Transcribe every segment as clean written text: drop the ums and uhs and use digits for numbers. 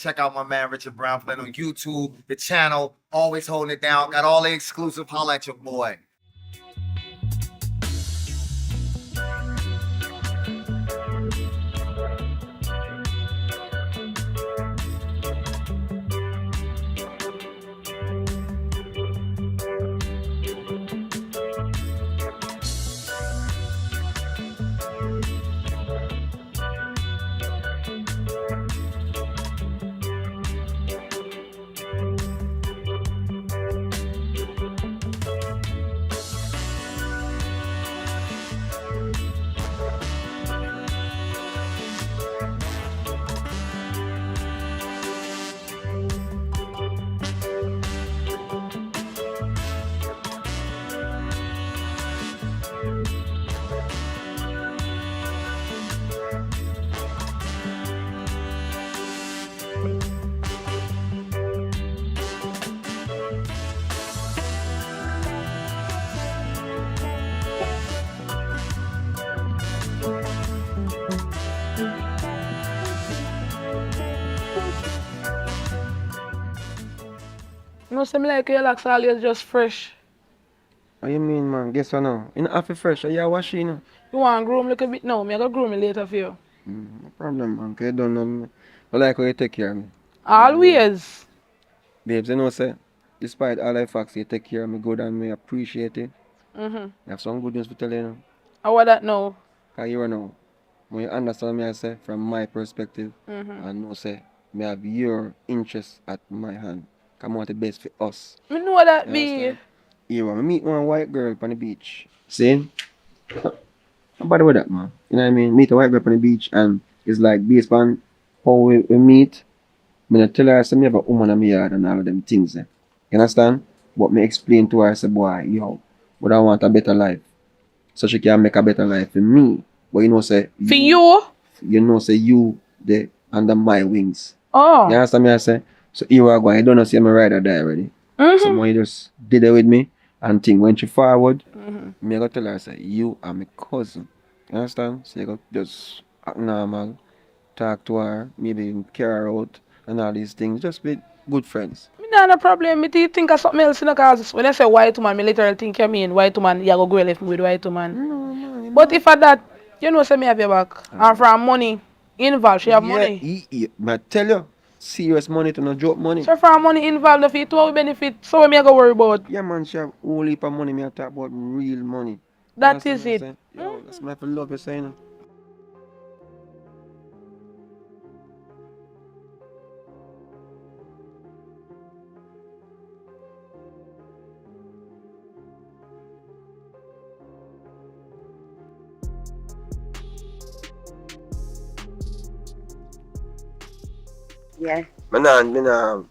Check out my man Richard Brown playing on YouTube, the channel, always holding it down. Got all the exclusive. Holla at your boy. No, something like your locks always just fresh. What you mean, man? Guess what now? You know, half fresh, you wash you know. You want to groom a little bit now? Me I go groom it later for you. No problem, man. 'Cause you don't know me. I like how you take care of me. Always. Babes, you know, say, despite all the facts, you take care of me good and me appreciate it. Mm-hmm. I have some good news to tell you now. How about that now? Because you know, when you understand me, I say, from my perspective, Mm-hmm. I know, say, me have your interest at my hand. Come on, the best for us. Me know that You be. understand? You want me meet one white girl on the beach. See? How bad with that, man? You know what I mean? Meet a white girl on the beach and it's like based on how we meet. Me not tell her I say me have a woman in my yard and all of them things. Eh. You understand? But me explain to her I say, boy, yo, but I want a better life. So she can make a better life for me. But you know say For you? you know say you the under my wings. You Oh. understand me I say? So here I go. You don't know see me ride or die already. So Mm-hmm. when you just did it with me and think when she forward, Mm-hmm. me I go tell her I say, you are my cousin. You understand? So you go just act normal, talk to her, maybe even carry her out and all these things. Just be good friends. Me nah no problem. Me think of something else, you know, cause when I say white woman, me literally think you mean white woman, you go go left me with white woman. No man, you But know. if at that, you know, say me have your back. And from money involved, she have Yeah, money. I tell you, serious money to no joke money. So from money involved, if it will benefit, so me I go worry about. Yeah man, she have whole heap of money. Me I talk about real money. You That understand is what I'm it. saying? Yo, that's my love you saying. Yeah. Me nah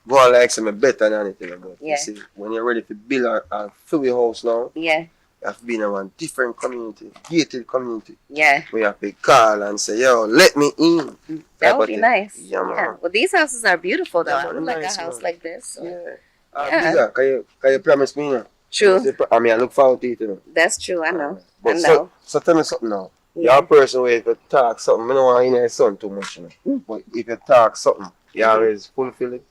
go on like say me better than anything about. You Yeah. see, when you're ready to build a fully house now, Yeah. you have to be in a one different community, gated community. Yeah. Where you have to call and say, yo, let me in. That Type would of be thing. nice. Yeah, man. Well, these houses are beautiful, though. Yeah, I man, would like nice, a house man. like this. Yeah. Yeah. Bigger, can you promise me, you know? True. I mean, I look forward to it, you know. That's true. I know. I But know. so tell me something now. Yeah. You're a person where if you talk something, I don't want to hear your son too much, you know. But if you talk something, you always fulfill it.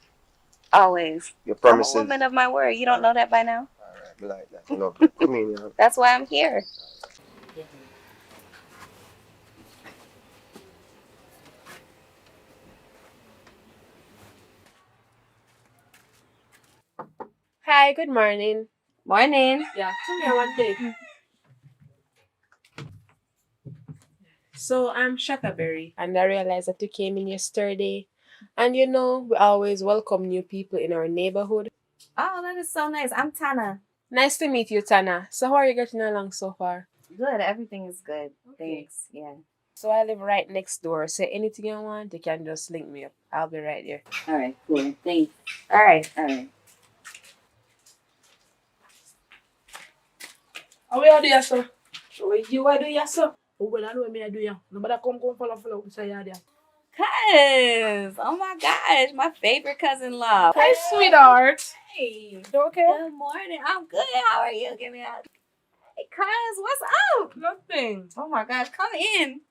Always. Your I'm a promises. woman of my word. You don't know that by now? Alright, I like that. I love it. Come in, you know. That's why I'm here. Hi, good morning. Morning. Yeah, come here one day. So I'm Shakaberry, and I realized that you came in yesterday. And you know, we always welcome new people in our neighborhood. Oh, that is so nice. I'm Tana. Nice to meet you, Tana. So how are you getting along so far? Good. Everything is good. Okay. Thanks. Yeah. So I live right next door. So anything you want, you can just link me up. I'll be right there. All right. Cool. Thanks. All right. All right. How we are do ya, sir? So you are do ya, sir? Oh, well, I know me I do ya. Nobody come follow say ya there. Cuz. Oh my gosh. My favorite cousin-in-law. Hi, sweetheart. Hey. You okay? Good morning. I'm good. How are you? Give me a. Hey, cuz. What's up? Nothing. Oh my gosh. Come in.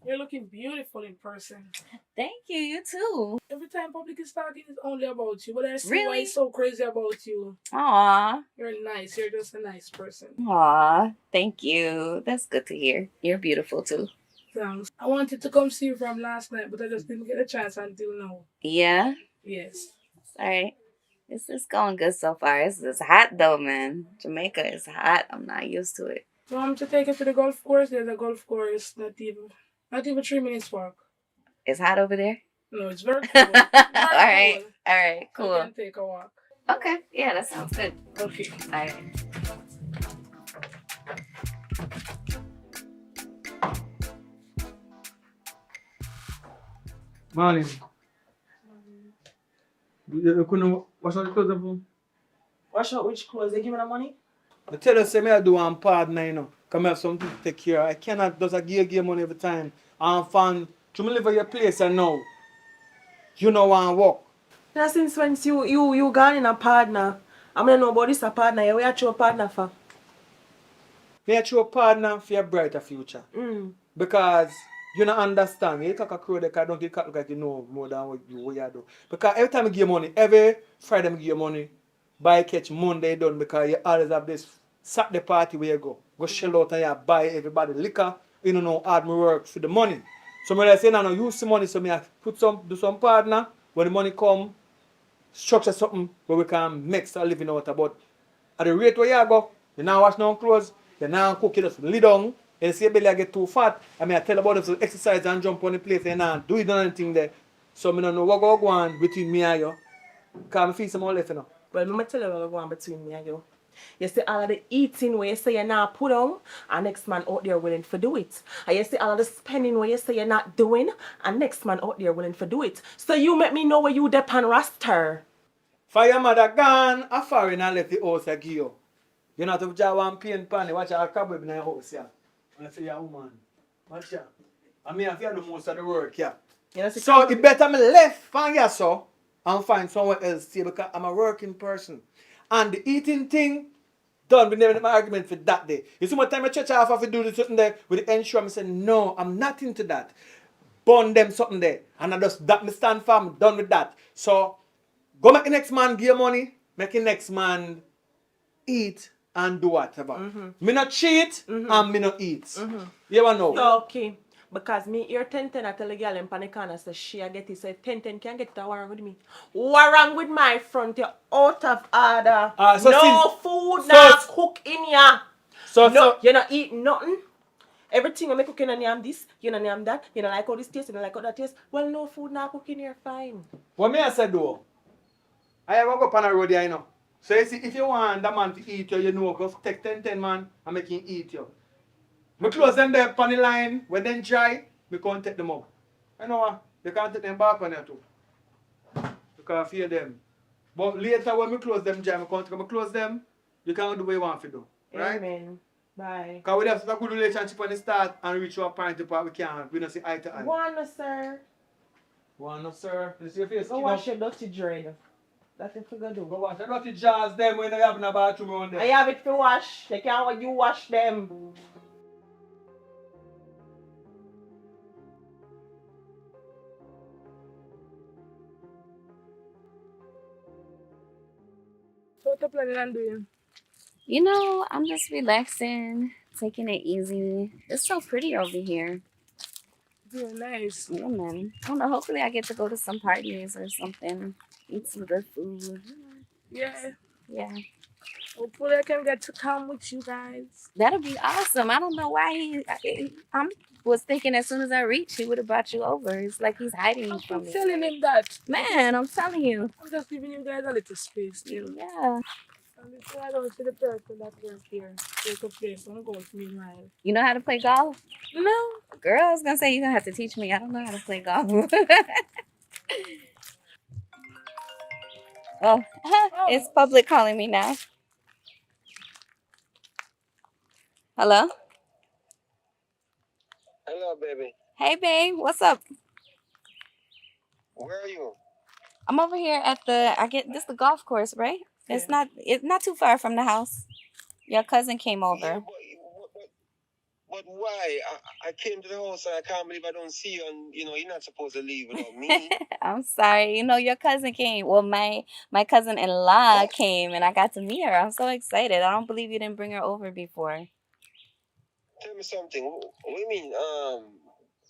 You're looking beautiful in person. Thank you. You too. Every time public is talking, it's only about you. But I see why Really? it's so crazy about you. Aw. You're nice. You're just a nice person. Aw. Thank you. That's good to hear. You're beautiful too. Thanks. I wanted to come see you from last night, but I just didn't get a chance until now. Yeah? Yes. All right. This is going good so far. It's hot though, man. Jamaica is hot. I'm not used to it. You want me to take you to the golf course? There's a golf course not even 3 minutes walk. It's hot over there? No, it's very All cool. Very right. cool. All right. We Cool. can take a walk. Okay. Yeah, that sounds good. Okay. All right. Morning. You couldn't wash out the clothes of them? Wash out which clothes? They give me the money? I tell you, say me I do one partner, you know. Come have something to take care of. I cannot just give money every time. I'm fun. To me live at your place and now. You know want to work. Now since when you gone in a partner, I'm gonna know about this a partner. Yeah, where you a partner for? Me I show a partner for a brighter future. Because you don't understand. You talk a crow that don't look like you know more than what you do. Because every time you give money, every Friday I give you money, buy catch Monday done because you always have this Saturday party where you go shell out and you buy everybody liquor. You don't know hard me work for the money. So when I say no, use the money, so me I do some partner, when the money come, structure something where we can make a living out about. At the rate where you go, you now wash no clothes, you now cook, you just lay down, and see your belly get too fat. I mean I tell about to exercise and jump on the place and now do it on anything there. So I don't know what go on between me and you. Because I feel some more left, you know. Well, I'm gonna tell you what going on between me and you. You see all of the eating where you say you're not put on, and next man out there willing to do it. And you see all of the spending where you say you're not doing, and next man out there willing to do it. So you make me know where you depend roster. For your mother gone, a foreign and left the house I give you. You know to draw one paint pan, watch a cobweb in the house, yeah. And I say, yeah, woman, watch ya. I mean, I feel the most of the work, yeah. You know, see, So it better me left from here, so, and find somewhere else to stay because I'm a working person. And the eating thing, done, we never have an argument for that day. You see what time I church off have to do something there with the insurance, I say, no, I'm not into that. Burn them something there. And I just, that me stand for, I'm done with that. So, go make the next man give you money, make the next man eat and do whatever. Me not cheat and me not eat. You ever know? So, okay. Because me here 10-10, I tell the girl in panic corner, so she I get it. So if 10-10 can't get it, what wrong with me? What wrong with my front? You're out of order. So no since- food, so- now cook in here. So, No, you're not eating nothing. Everything I make cooking and name this, you know name that, you know like how this taste, you know like how that taste. Well, no food, now cooking here, fine. what me I said though, I have go up on the road here, you know. So you see, if you want that man to eat you, you know, go take 10 man and make him eat you. Me close them there on the line, when they dry, me can't take them out. You know what? You can't take them back on there too. You can't fear them. But later when me close them dry, me close them, you can't do what you want to do. Right? Amen. Bye. Because we have such a good relationship when it start and reach to a point where we don't see eye to eye. One, sir. One no sir. You see your face? Go wash your dirty dread. That's what you gonna do. Go wash. I got the jars them when they have in the bathroom around there. I have it to wash. They can't want you wash them. So what you planning on doing? You know, I'm just relaxing, taking it easy. It's so pretty over here. Very nice. Yeah, man. I don't know. Hopefully, I get to go to some parties or something, eat some good food. Yeah. Yeah, Hopefully I can get to come with you guys. that'll be awesome. I don't know why I was thinking as soon as I reached, he would have brought you over. It's like he's hiding I'm from me. telling him that. Man, I'm telling you. I'm just giving you guys a little space too. Yeah. And before I don't see the person that works here, take a place. I'm going to meanwhile. You know how to play golf? No. Girl, I was gonna say you're gonna have to teach me. I don't know how to play golf. Oh, it's public calling me now. Hello? Hello, baby. Hey, babe. What's up? Where are you? I'm over here at the golf course, right? Yeah. It's not too far from the house. Your cousin came over. But but why? I came to the house and I can't believe I don't see you, and you're not supposed to leave without me. I'm sorry. You know, your cousin came. Well, my cousin-in-law came, and I got to meet her. I'm so excited. I don't believe you didn't bring her over before. Tell me something. What do you mean?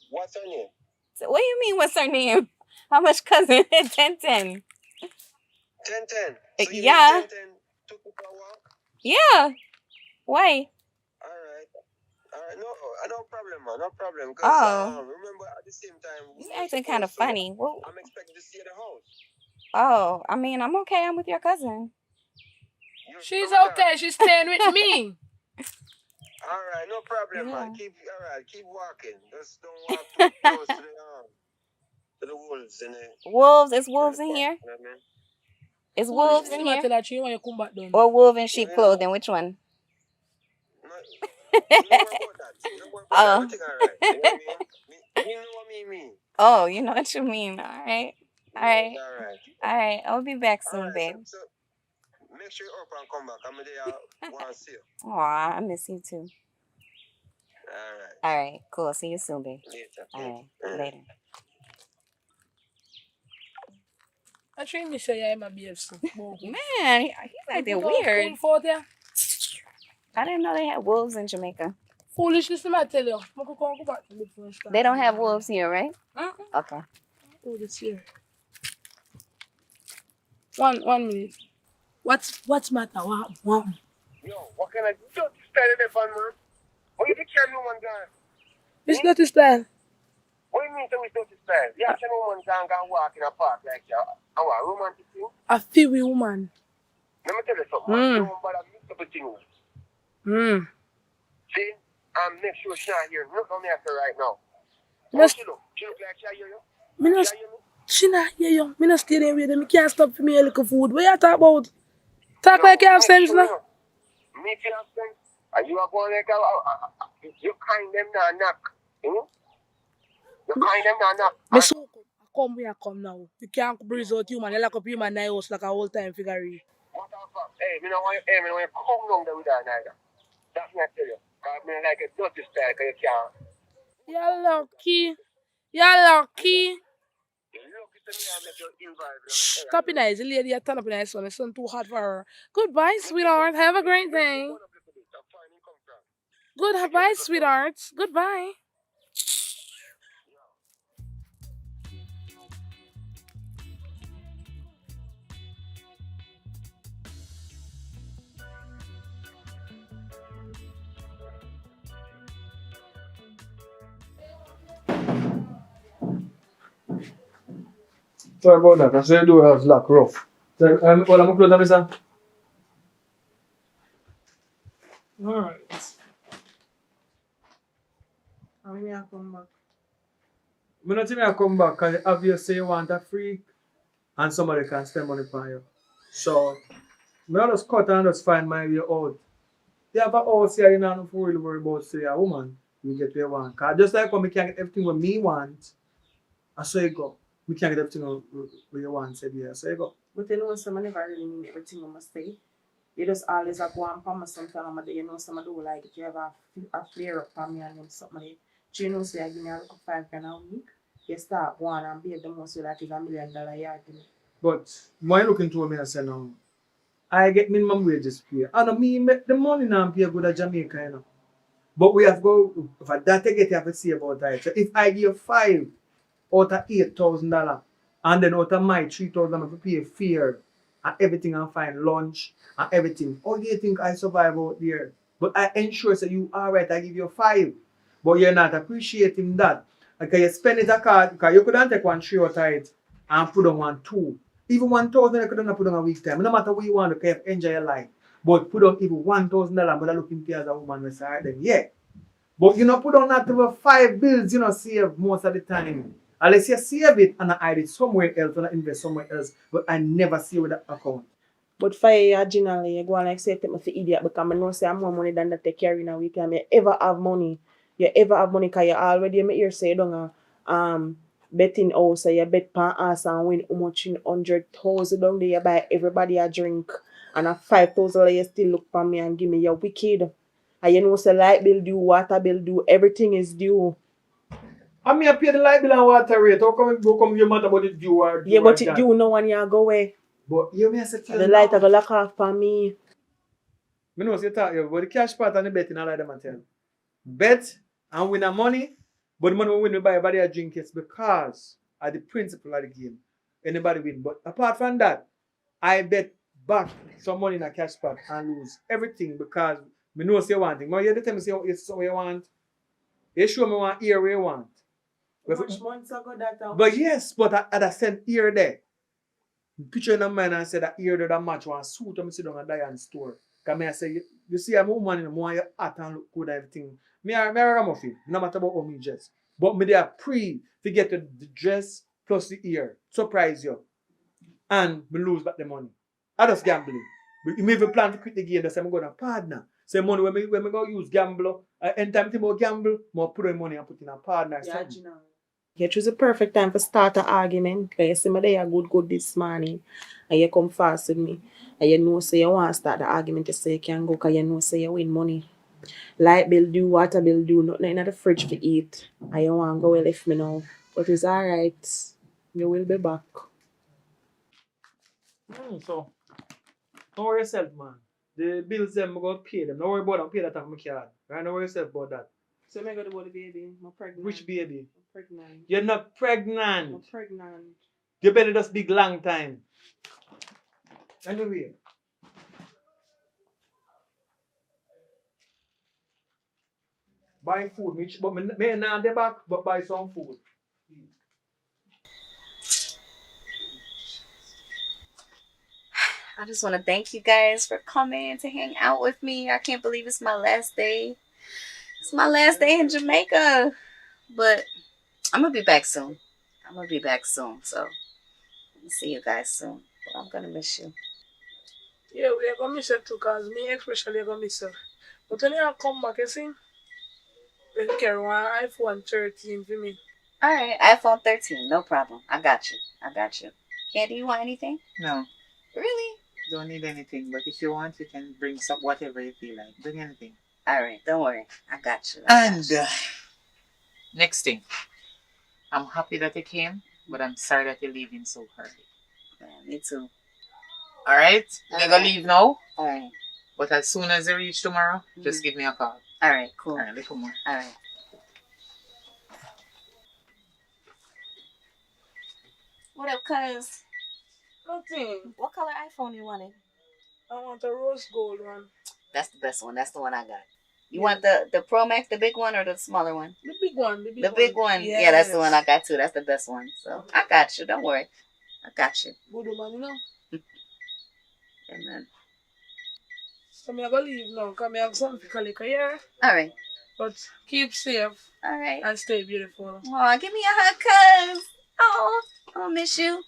What's her name? So, what do you mean? What's her name? How much cousin? 10-10. 10-10. So you Yeah. mean 10-10 took you for a walk? Yeah. Why? All right. No problem, man. No problem. Because Oh. remember, at the same time, we You were acting kind of supposed to. funny. Well, I'm expected to see at the house. oh, I mean, I'm okay. I'm with your cousin. She's You're okay. She's staying with me. All right, no problem, man. Yeah. Keep walking. Just don't walk too close to the wolves in the. Wolves? Is wolves in here? You know what I mean? Is wolves in Somebody here? tell her you want you come back down. Or wolf in sheep clothing? Which one? No more about that. No more about that. Oh. Everything all right. You know what I mean? You know what I mean? Oh, you know what you mean. All right. All right. All right. All right. I'll be back All soon, right. babe. So make sure you're up and come back. I'm there. Want to see you. Aw, I miss you too. All right. All right. Cool. See you soon, babe. Later. All right. Later. I treat me say I'm a BFC. Man, he's acting weird. Yeah. I didn't know they had wolves in Jamaica. Foolishness, I tell you. I could go back to the first time. They don't have wolves here, right? Okay. Oh, this here. 1 minute. What's matter? What? Yo, what kind of dirty style is that, man? What you think you woman gone? It's not this style. What do you mean it's dirty style? You can woman gone walk in a park like a romantic thing? A Phoebe woman. Let me tell you something. Man. You don't bother mix up the thing. See? And make sure she's not here. Look on me after right now. How she look? She look like she hear you? Me not, she not hear you. Me not stay there with them. Me can't stop for me a little food. What you talk about? Talk like you have sense now. Me if you have sense. And you are going like you kind them now knock. You kind them now knock. Me so come where I come now. You can't breeze out human. You lock up human in the house like a whole time figure. What the fuck? Hey, me don't want you come down there with that neither. That's what I tell you. Because me like a dirty style because you can't. You're lucky. You're lucky. Stop it, nice. The lady you turn up in the sun. The sun too hot for her. Goodbye, sweetheart. Have a great day. Goodbye, sweetheart. Goodbye. Sorry about that. I said the door was locked rough. So, well, I'm close, Mr. Alright. How many I come back? I'm not think I come back because obviously you want a freak and somebody can spend money for you. So, I just cut and just find my way out. You have a house here, you don't have to really worry about say a woman. You get what you want. Because just like when we can get everything what me want, I so you go. We can get everything what you want, said yeah, so you go. But you know, someone never really mean everything I must say. You just always go and promise sometimes that you know someone do like it. You have a flare up for me and then something. Do you know, say I give me a look of $5 a week. You start going and be the most you like is $1 million yard. But when you look into me and say now, I get minimum wages pay. And me make the money now pay good at Jamaica, you know. But we have to go for that to get you have to see about that. So if I give 5 out of $8,000 and then out of my 3,000 I pay fare and everything and find lunch and everything. How do you think I survive out there? But I ensure that you alright, I give you 5. But you're not appreciating that. Because you spend it a card, because you couldn't take 1 3 out of it and put on 1 2. Even 1,000 you couldn't put on a week time. No matter what you want to enjoy your life. But put on even $1,000 but I look into you as a woman with her then yeah. But you know put on not over 5 bills, you know, save most of the time. Unless you save it and I hide it somewhere else and I invest somewhere else, but I never see with that account. But for you, generally, you go and like say, take me for idiot because I know say I'm more money than that take care in a week. And you ever have money. You ever have money because you already make your say down betting house, so you bet pan ass and win how much in 100,000 down there, you buy everybody a drink. And a 5,000 you still look for me and give me your wicked. And you know, say light bill due, water bill due, everything is due. I mean, I pay the light bill and water rate. How come you matter about it due or due Yeah, but like it that? due no one you go away. But you may say And the light are gonna lock off for me. I know what you talk about the cash part and the betting, all of them I tell. Bet and win the money, but the money we win we buy everybody a drink it's because of the principle of the game. Anybody win. But apart from that, I bet back some money in a cash pot and lose everything because me know say one thing. But you tell me say it's something you want. You show me one ear where you want. Much months ago that But yes, but at a same ear there. Picture in a mind and say that ear there that match one suit and sit down and die and store. Because I say, you see, I'm a woman in the more you hot and look good and everything. Me a ragamuffin, no matter about how me dress. But me they are pre to get the dress plus the ear. Surprise you. And me lose back the money. I just gambling. But me even plan to quit the game, that's why I'm going to partner. Say money when me go use gamble, anytime I gamble, more put in money and put in a partner. Yeah, you choose a perfect time for start an argument. Because you see me there good this morning. And you come fast with me. And you know say you want to start the argument, you say you can go because you know say you win money. Light bill due, water bill due, nothing in the fridge to eat. And you want to go left me now. But it's alright. You will be back. So, don't worry yourself, man. The bills them, I'm going to pay them. Don't worry about them, pay that off my card. Right? Don't worry yourself about that. So I'm going to go to the baby. I'm pregnant. Which baby? I'm pregnant. You're not pregnant. I'm pregnant. You better just big long time. Anyway. Buy food, but me not the back, but buy some food. I just want to thank you guys for coming to hang out with me. I can't believe it's my last day. It's my last day in Jamaica. But I'm going to be back soon. So I'll see you guys soon. But I'm going to miss you. Yeah, we're gonna miss it too, cause me especially gonna miss it. But when you come back, you see, you carry one iPhone 13 for me. All right, iPhone 13. No problem. I got you. Candy, you want anything? No, Really? don't need anything. But if you want, you can bring some whatever you feel like. Bring anything. All right, don't worry. I got you. And next thing, I'm happy that you came, but I'm sorry that you're leaving so early. Yeah, me too. All right, All you're gonna right. leave now. All right. But as soon as you reach tomorrow, just give me a call. All right, cool. All right, little more. All right. What up, cuz? Nothing. What color iPhone you wanted? I want a rose gold one. That's the best one. That's the one I got. You want the Pro Max, the big one, or the smaller one? The big one. The big one. Yeah, that's the one I got too. That's the best one. So I got you. Don't worry. I got you. Good man, you know. Yeah, man. So I'm gonna leave now, cause I have something to lick here. All right. But keep safe All right. and stay beautiful. Oh, give me a hug, cuz. Oh, I'll miss you.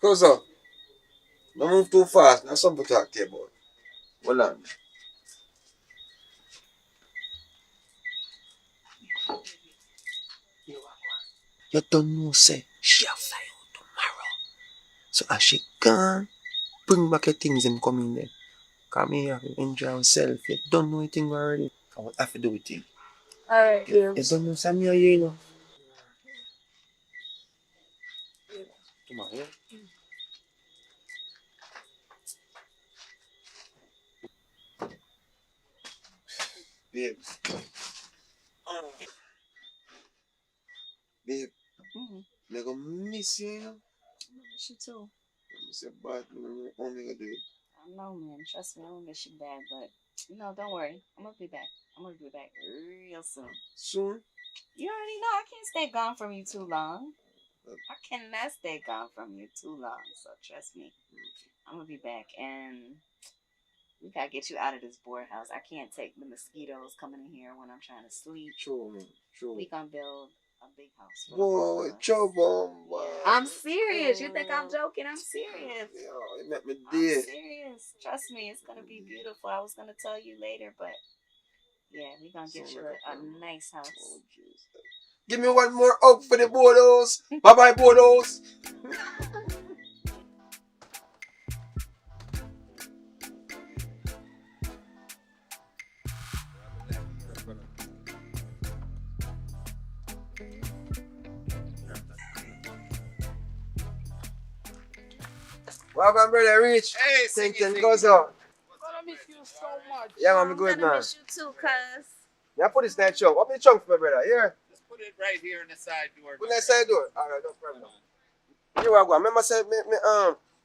Close up. Don't move too fast. There's something to talk to you about. Hold on. You don't know, say, she'll fly out tomorrow. So as she gone, bring back your things and come in there. Come here, enjoy yourself. You don't know anything already. I will have to do with you. Alright, You babes. don't know Samuel, you know. Come on, yeah? Babe. Babe, Mm-hmm. I'm gonna miss you, you know. I miss you too. Miss you bad, man. I'm gonna do it. I know, man. Trust me, I don't miss you bad, but don't worry. I'm gonna be back. I'm gonna be back real soon. Soon? You already know I can't stay gone from you too long. I cannot stay gone from you too long. So trust me, I'm gonna be back, and we gotta get you out of this board house. I can't take the mosquitoes coming in here when I'm trying to sleep. True, man. True. We gonna build a big house. for the Boy, both of us. trouble, boy. I'm serious. You think I'm joking? I'm serious. Yo, it make me I'm dead. serious. Trust me, it's gonna be beautiful. I was gonna tell you later, but yeah, we're gonna get you a nice house. Oh, jeez. Give me one more hug for the bodos. Bye-bye, bodos. Welcome, brother. Reach. Hey, Think Singy, and goes out. Gonna miss you so much. Yeah, man, I'm I'm good, gonna man. miss you too, cuz. Yeah, put this night chunk. What me chunk for, brother? Here. Just put it right here in the side door. Put that side door. All right, no problem. Here I go. Remember, say,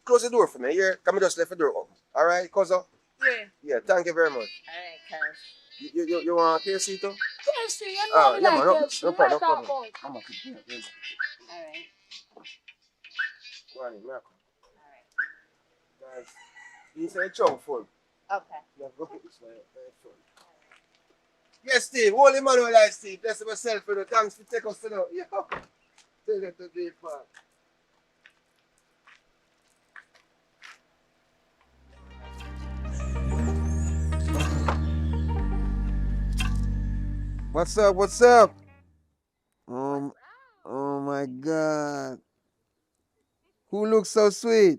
close the door for me. Here, come just left the door open. All right, cuz. Yeah. Yeah, thank you very much. Alright, cuz. You want KFC too? KFC, you know me Yeah, like man, no, KFC. no You problem, like no our problem. boy. I'm okay. Yeah. Alright. Go on, man. Alright. Guys, you say chunk full. Okay. Yeah, go this way. Full. Yes, Steve. Holy man, all right, Steve. Bless myself for the thanks for taking us to the. Yeah. Take it to the park. What's up? What's up? Oh my God. Who looks so sweet?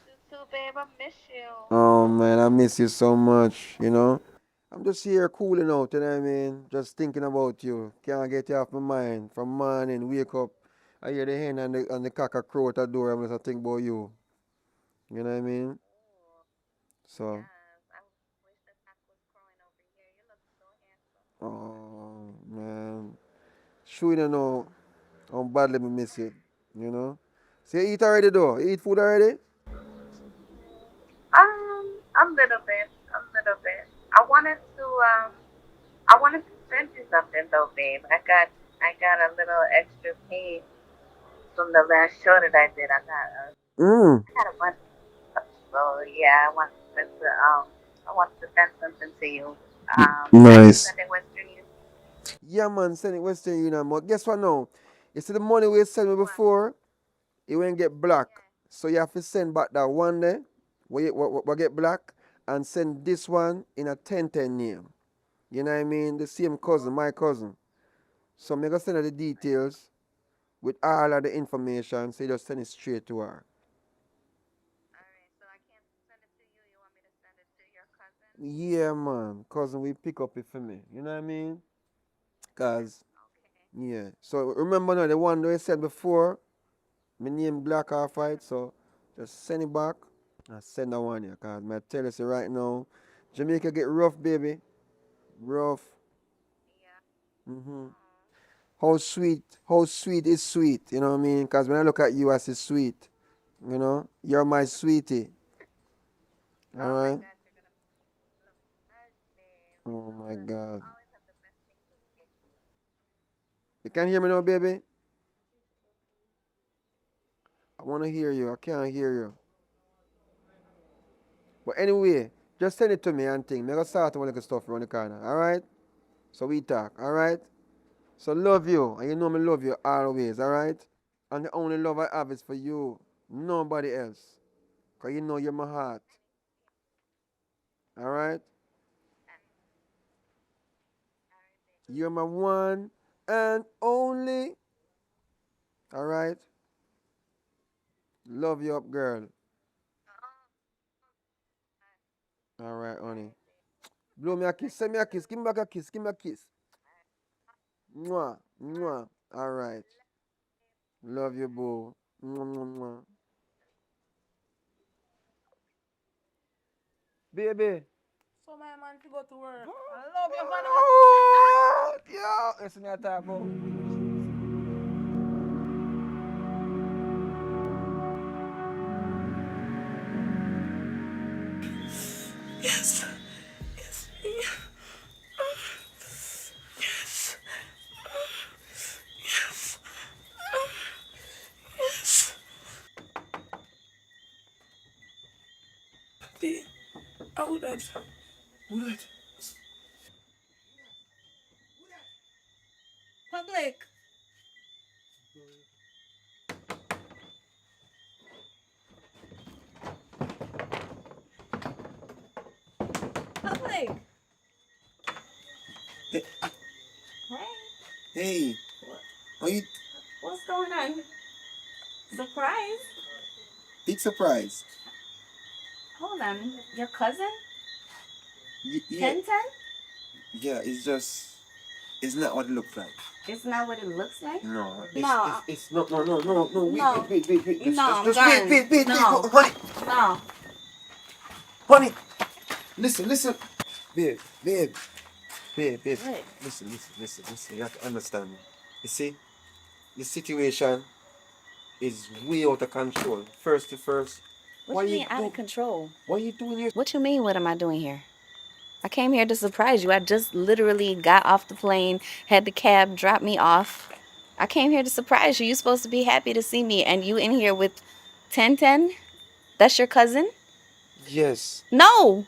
You too, babe. I miss you. Oh man, I miss you so much, you know. I'm just here cooling out, you know what I mean? Just thinking about you. Can't get you off my mind. From morning, wake up, I hear the hen and the cock a crow at the door. I'm just thinking about you. You know what I mean? So, Yes. I wish the cock was crowing over here. You look so handsome. oh man. Sure you don't know how badly me miss you, you know? So you eat already though? You eat food already? A little bit. A little bit. I wanted to send you something though, babe. I got a little extra pay from the last show that I did. Mm. I had a bunch of stuff. So yeah, I want to send something to you. I can Nice. send it Western Union. Yeah man, send it Western Union. But guess what now? You see the money we sent me before? It won't get black. So you have to send back that one there, where get black, and send this one in a 1010 name. You know what I mean? The same cousin, my cousin. So I'm going to send her the details with all of the information, so you just send it straight to her. Alright, so I can't send it to you. You want me to send it to your cousin? Yeah, man. Cousin, we pick up it for me. You know what I mean? Because, Okay. yeah. So remember now, the one that I said before, my name black off white, so just send it back. I send that one here, cause I tell you say right now, Jamaica get rough, baby, rough. Yeah. hmm Oh. how sweet is sweet. You know what I mean? Cause when I look at you, I say sweet. You know, you're my sweetie. All Oh my right. gosh, you're gonna look nice, babe. Oh So my good. You God. always have the best things to say. You can hear me now, baby. I wanna hear you. I can't hear you. But anyway, just send it to me and think. Me gonna start to little stuff around the corner. All right. So we talk. All right. So love you, and you know me love you always, alright? And the only love I have is for you, nobody else. Cause you know you're my heart, alright? Alright, babe. You're my one and only, alright? Love you up, girl. Oh, Alright, honey. alright, babe. Blow me a kiss, send me a kiss, give me back a kiss, give me a kiss. Alright. Mwah, mwah. Alright. Babe. Love you, boo. Mwah, mwah, mwah. Baby. So my man to go to work. I love you, man. Yeah, listen to that, bro. Yes. Yes. Yes. Yes. Yes. Babe, I would have. Would. Public. Public. Hey, Hey, are you what's going on? Surprise. big surprise? Hold on. Your cousin? Yeah, 1010? yeah, it's just It's not what it looks like. It's not what it looks like? No. No. It's no. No. Wait. No, I'm Just done. wait. No. Honey, No. honey. Listen. Babe. What? Listen. You have to understand me. You see, the situation is way out of control. First to first. What you mean out of control? What you doing here? What you mean, what am I doing here? I came here to surprise you. I just literally got off the plane, had the cab drop me off. I came here to surprise you. You're supposed to be happy to see me, and you in here with 1010? That's your cousin? Yes, No!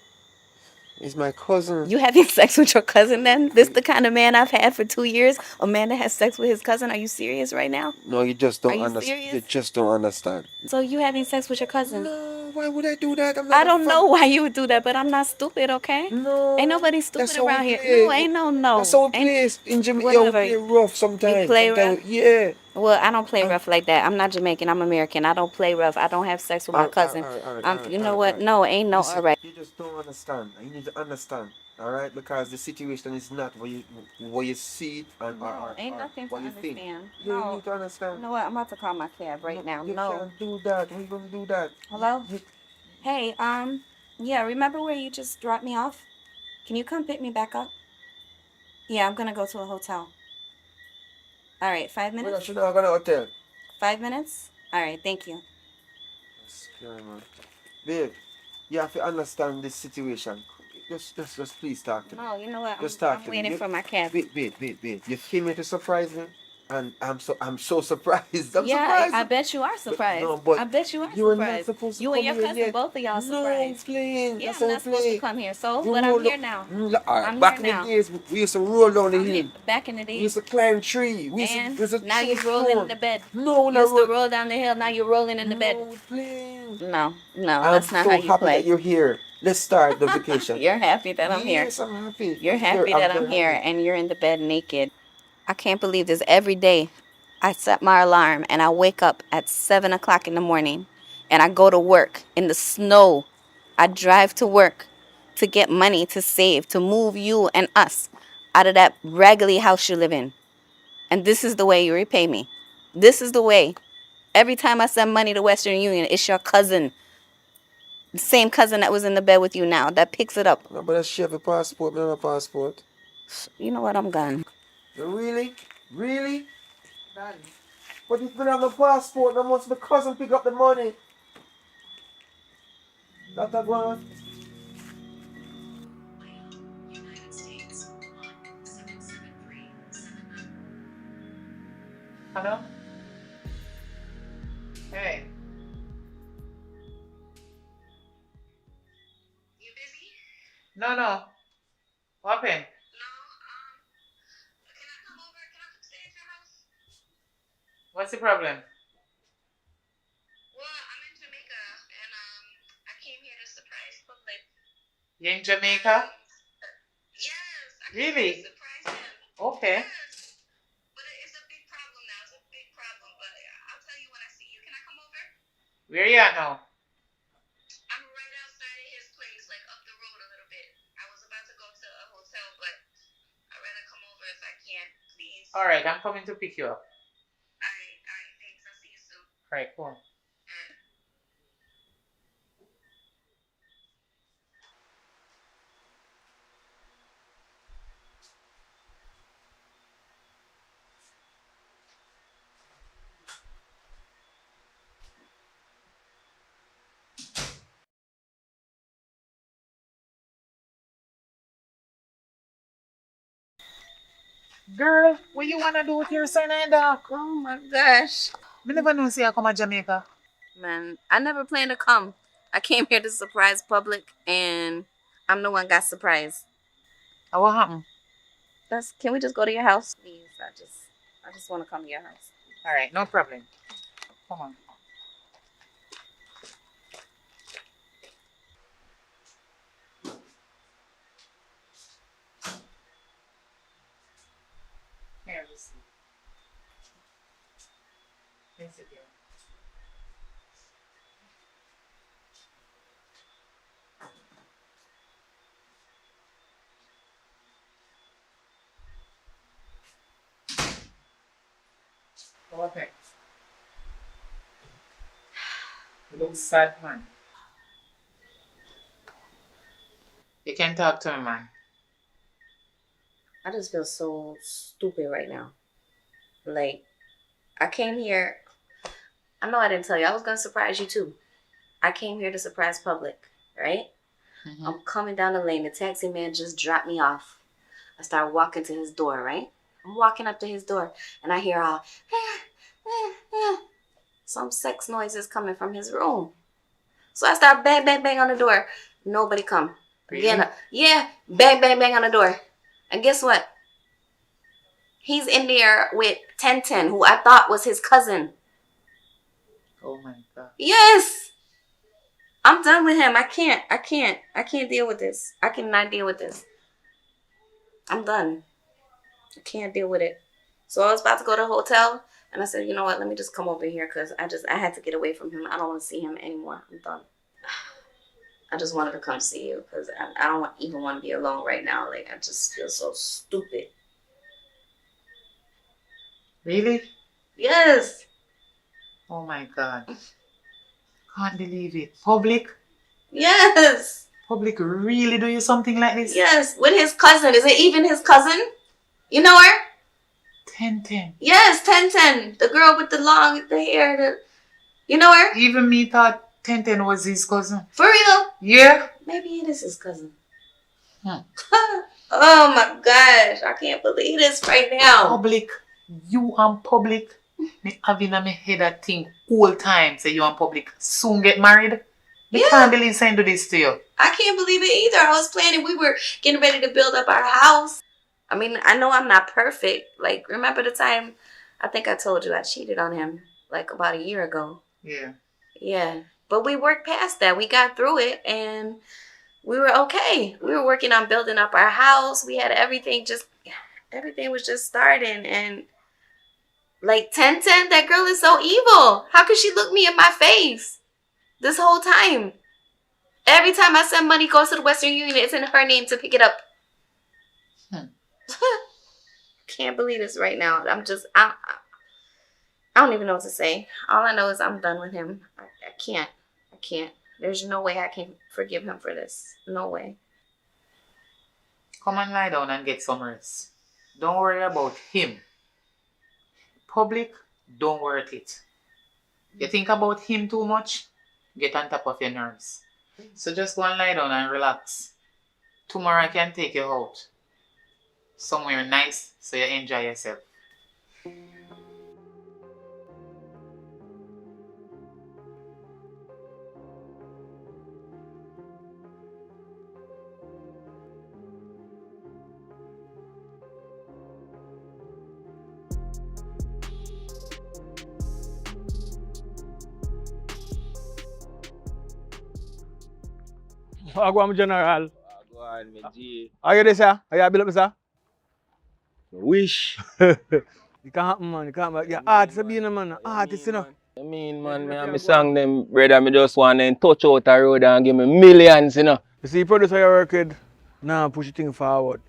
it's my cousin. You having sex with your cousin then? This the kind of man I've had for 2 years? A man that has sex with his cousin? Are you serious right now? No, you just don't Are you understand. You serious? just don't understand. So you having sex with your cousin? No, why would I do that? I'm not I a don't fuck- know why you would do that, but I'm not stupid, okay? No. Ain't nobody That's stupid how we around here. play. No, ain't no. That's how we Ain't- play. In Jamaica, we whatever. play rough sometimes. You play Sometimes- rough? Yeah. Well, I don't play rough like that. I'm not Jamaican. I'm American. I don't play rough. I don't have sex with my cousin. You know what? No, ain't no. Listen, All right. you just don't understand. You need to understand, all right? Because the situation is not what you see it and No, ain't or nothing to what you think. understand. You No. need to understand. You know what? I'm about to call my cab right now. You No. can't do that. We're gonna do that. Hello? Hey, yeah, remember where you just dropped me off? Can you come pick me back up? Yeah, I'm gonna go to a hotel. All right, 5 We're minutes? not gonna hotel. 5 minutes? All right, thank you. Scary, man. Babe, you have to understand this situation. Just please talk to me. No, you know what? Just talk I'm to me. waiting for my cab. Wait. You came here to surprise me, and I'm so surprised. I'm Yeah, surprised. I bet you are surprised. No, but I bet you are you were not surprised. supposed to You come and your here cousin, yet. both of y'all No, surprised. playing. Yeah, That's I'm how not we supposed play. to come here, so You but I'm roll here up- now. Alright, I'm back here in now. the days, we used to roll down the I'm hill. here back in the We day. used to climb tree. And we used to now tree you're rolling floor. in the bed. No, You used to not roll down the hill, now you're rolling in the bed. No, playing. No, I'm that's not so how you happy play. that you're here. Let's start the vacation. You're happy that I'm here. Yes, I'm happy. You're happy that I'm very here happy. and you're in the bed naked. I can't believe this. Every day I set my alarm and I wake up at 7 o'clock in the morning and I go to work in the snow. I drive to work to get money to save, to move you and us out of that raggedy house you live in. And this is the way you repay me. This is the way. Every time I send money to Western Union, it's your cousin. The same cousin that was in the bed with you now that picks it up. No, but she have a passport, me have a passport. You know what? I'm gone. Really? Really? But if we have a passport, then must my cousin pick up the money. That's a one. Hello? Hey. You busy? No. What happened? No. Can I come over? Can I come stay at your house? What's the problem? Well, I'm in Jamaica and I came here to surprise public. You in Jamaica? Yes. I came Really? here to surprise him. Okay. Yes. But it's a big problem now. It's a big problem. But I'll tell you when I see you. Can I come over? Where you at now? I'm right outside of his place, like up the road a little bit. I was about to go to a hotel, but I'd rather come over if I can, please. Alright, I'm coming to pick you up. Alright, thanks. I'll see you soon. Alright, cool. Girl, what you wanna do with your son and dog? Oh my gosh. Me never know say I come to Jamaica. Man, I never planned to come. I came here to surprise public and I'm the one got surprised. What happened? Can we just go to your house? Please. I just want to come to your house. Alright, no problem. Come on. Here, let's see. Let's sit here. Looks sad, man. You can talk to me, man. I just feel so stupid right now. Like, I came here. I know I didn't tell you. I was gonna surprise you too. I came here to surprise public, right? Mm-hmm. I'm coming down the lane. The taxi man just dropped me off. I start walking to his door, right? I'm walking up to his door, and I hear all some sex noises coming from his room. So I start bang, bang, bang on the door. Nobody come. Again, Really? yeah, bang, bang, bang on the door. And guess what? He's in there with 1010, who I thought was his cousin. Oh my God. Yes. I'm done with him. I can't deal with this. I cannot deal with this. I'm done. I can't deal with it. So I was about to go to the hotel, and I said, you know what? Let me just come over here because I had to get away from him. I don't want to see him anymore. I'm done. I just wanted to come see you because I don't even want to be alone right now. Like, I just feel so stupid. Really? Yes. Oh my God. Can't believe it. Public? Yes. Public really do you something like this? Yes. With his cousin. Is it even his cousin? You know her? 1010. Yes, 1010. The girl with the hair. You know her? Even me thought 1010 was his cousin. For real? Yeah? Maybe it is his cousin. Hmm. Oh my gosh. I can't believe this right now. Public. You and public. Me having in my head that thing all time. Say you and public soon get married. Me can't believe saying do this to you. I can't believe it either. I was planning. We were getting ready to build up our house. I mean, I know I'm not perfect. Like, remember the time I think I told you I cheated on him like about a year ago? Yeah. Yeah. But we worked past that. We got through it and we were okay. We were working on building up our house. We had everything was just starting. And like 1010, that girl is so evil. How could she look me in my face this whole time? Every time I send money goes to the Western Union, it's in her name to pick it up. Can't believe this right now. I don't even know what to say. All I know is I'm done with him. I can't. There's no way I can forgive him for this. No way. Come and lie down and get some rest. Don't worry about him. Public, don't worth it. You think about him too much, get on top of your nerves. So just go and lie down and relax. Tomorrow I can take you out. Somewhere nice so you enjoy yourself. Agua, General. Go on, me G. Are you there, sir? Are you build up, sir? Wish. You can't happen, man. You can't. You're artist, man. Artist, you know. I mean, man, me and me song them, brother, me just want them touch out the road and give me millions, you know. You see, producer you work with, now push the thing forward.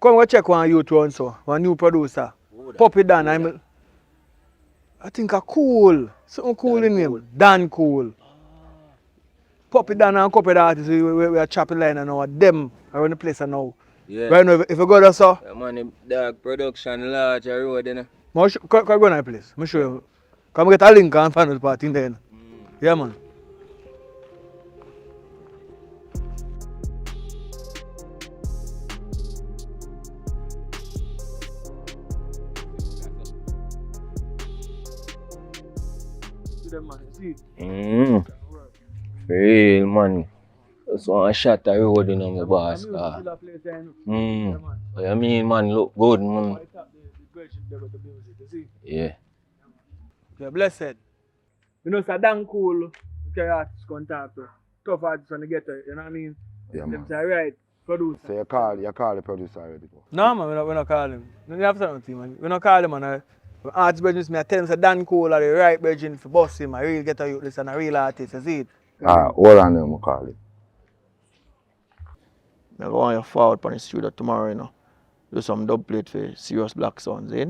Come go check one youth one, so one new producer. Pop it down. I think a cool. Something cool in him. Dan Cool. Pop it down and couple of artists we are chopping line and now them around the place and now. Yeah. Right now, if you go there, so. Yeah, man, the dark production, large road, you know. Come go to that place. I'll show you. Come get a link and find out the party in there. Yeah, man. Real, man. Just want a shot of road, you know, my boss. What you mean, man? Look good, man. Yeah. You're blessed. You know, it's damn cool. You can artists contact to. Tough artists when they get there, you know what I mean? Yeah, Them man. say, right, producer. So you call the producer already, bro. No, man, we not call him. You have to know, man. We not call him, man. Artist Bridges, I tell him, say Dan Cool are the right Bridges for boss him. I really get a youth, listen, a real artist, you see it? Hold on them, I call it. I go on your forward on the studio tomorrow, you know. Do some dub plate for Serious Black Sounds, eh?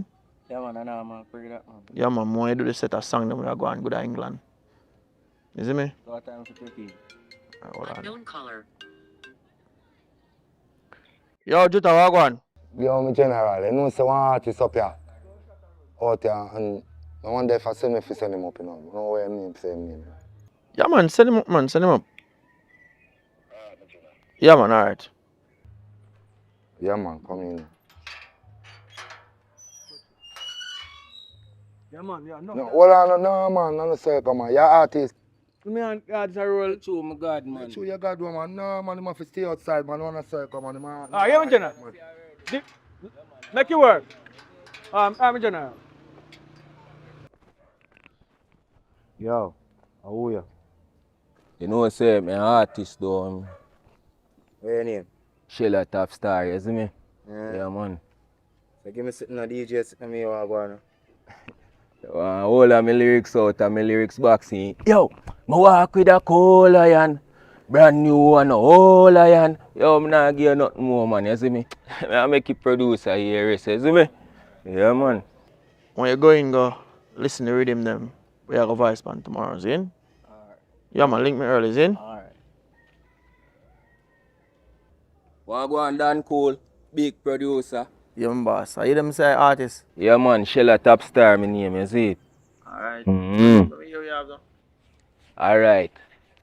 Yeah, man, I know, man. Pray that, man. Yeah, man, when I do the set of song, then I go and go to England. You see me? What time to take it? Hold on. Yo, Juta, what on? Yo, me general, you know, say one artist up here, out here, and I wonder if I send me if send him up, you know. I know what I mean, say him name. Yeah, man, send him up, man. Send him up. Yeah, man, alright. Yeah, man, come in. Yeah, man, yeah, no. No, hold on, no, man, no, say, come on, you're artist. Me and God's a roll. True, my God, man. True, you got one, man. No, man, you have to stay outside, man. You want to say, come on, man. Ah, yeah, man, General. Make it work. I'm a General. Yo, how are you? You know, say, me an artist though. What's your name? Sheila Top Star, you see me? Yeah. Yeah, man. So give me sitting on DJ, sitting on me, what I want. All of my lyrics out and my lyrics boxing. Yo, I walk with a cold iron. Brand new one, old iron. Yo, I'm not give you nothing more, man. You see me? I make it producer here, you see me? Yeah, man. When you go in, go listen to rhythm them. We have a voice band tomorrow, Zin? Alright. Yeah, man, link me early, Zin? Alright. Wagwan Dan Cool, big producer. Yeah, man, boss. Are you them say artist? Yeah, man. Sheila Top Star, my name, you see it? Alright. Mm-hmm. Let me hear you have them. Alright.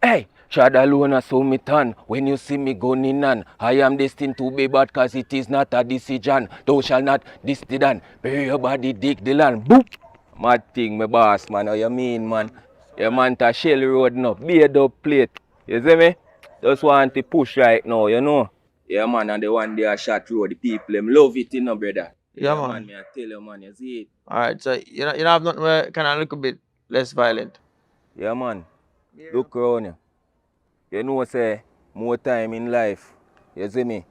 Hey, Shadalona saw me turn. When you see me going on, I am destined to be bad cause it is not a decision. Thou shall not this the done. Bury your body, dig the land. Boop! Mad thing, my boss, man. How you mean, man? Your man to Shell Road now. Beard up plate. You see me? Just want to push right now, you know? Yeah, man, and the one day I shot road, the people, them love it, you know, brother. Yeah, man. man. Me I tell you, man, you see it? Alright, so you know have nothing where kind of look a bit less violent. Yeah, man. Look around you. You know, say, more time in life. You see me?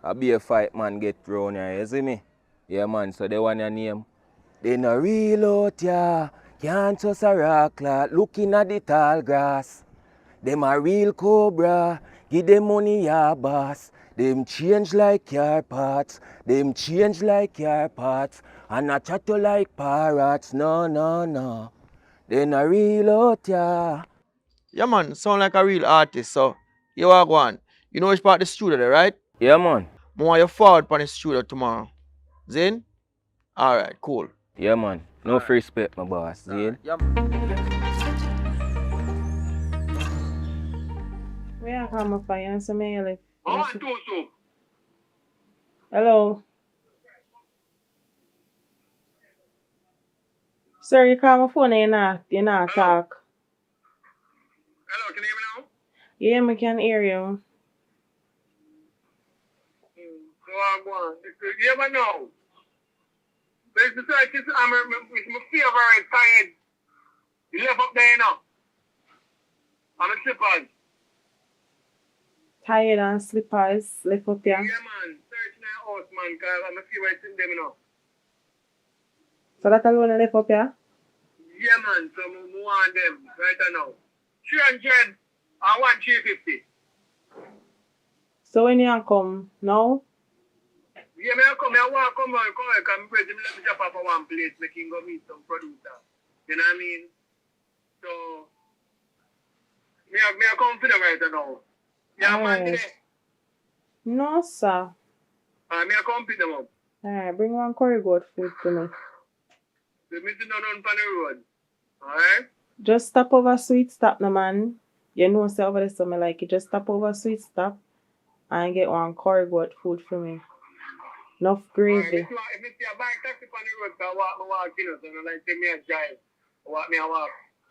I be a fight man get round here, you see me? Yeah, man, so they want your name. They no real out ya. Can't just a rock lad looking at the tall grass. Them a real cobra. Give them money, ya boss. Them change like car parts. Them change like car parts. And I chat you like parrots. No, no, no. They no real out ya. Yeah, man, sound like a real artist, so you are going. You know which part of the studio there, right? Yeah, man. I want you forward for the studio tomorrow. Zin? Alright, cool. Yeah, man. No free respect, my boss. See? Yeah. Where I come up and answer me, like. Hello. Sir, you call my phone and you're not talk. Hello, can you hear me now? Yeah, I can hear you. So I'm going. You ever know? There's the circus, I'm my favorite tired. You left up there now. I'm a slippers. Tired and slippers, left up here. Yeah, man. Search my house, man, because I'm a favorite sitting them now. So that alone left up here? Yeah, man. So I want them right now. 300 I want 350. So when you come now? Yeah, I come. I want to come on. Come let me drop off at one place. Make him go meet some producer. You know what I mean? So, me I come for them right now. Yeah, man, today. No, sir. Me I come pick them up. Alright, bring one curry goat food to me. The meeting not on the road. Alright? Just stop over Sweet Stop, no man. You know, say over there, so me like it. Just stop over Sweet Stop and get one curry goat food for me. Enough gravy. If you see a bike taxi on the road, so I walk, you know, so I like, take me a drive. Walk.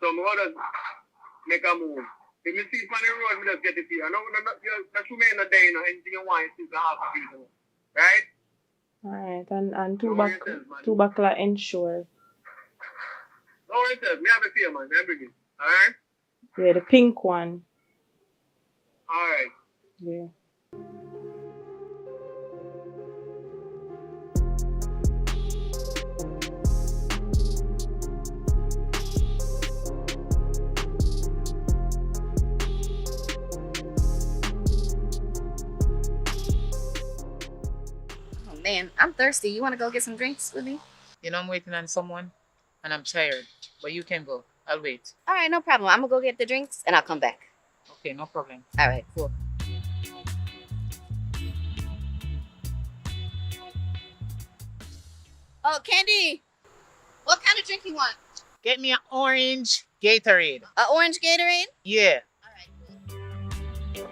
So I just make a move. If you see it on the road, I just get it here. I know that's you may not day, you know, anything you want, it's a half of people. Right? Alright, and two buckler ensure. No, it says, me have a fear, man. I bring it. Alright? Yeah, the pink one. Alright. Yeah. Oh man, I'm thirsty. You want to go get some drinks with me? You know, I'm waiting on someone and I'm tired. But you can go. I'll wait. All right, no problem. I'm gonna go get the drinks and I'll come back. Okay, no problem. All right, cool. Oh, Candy, what kind of drink you want? Get me an orange Gatorade. An orange Gatorade? Yeah. All right, cool.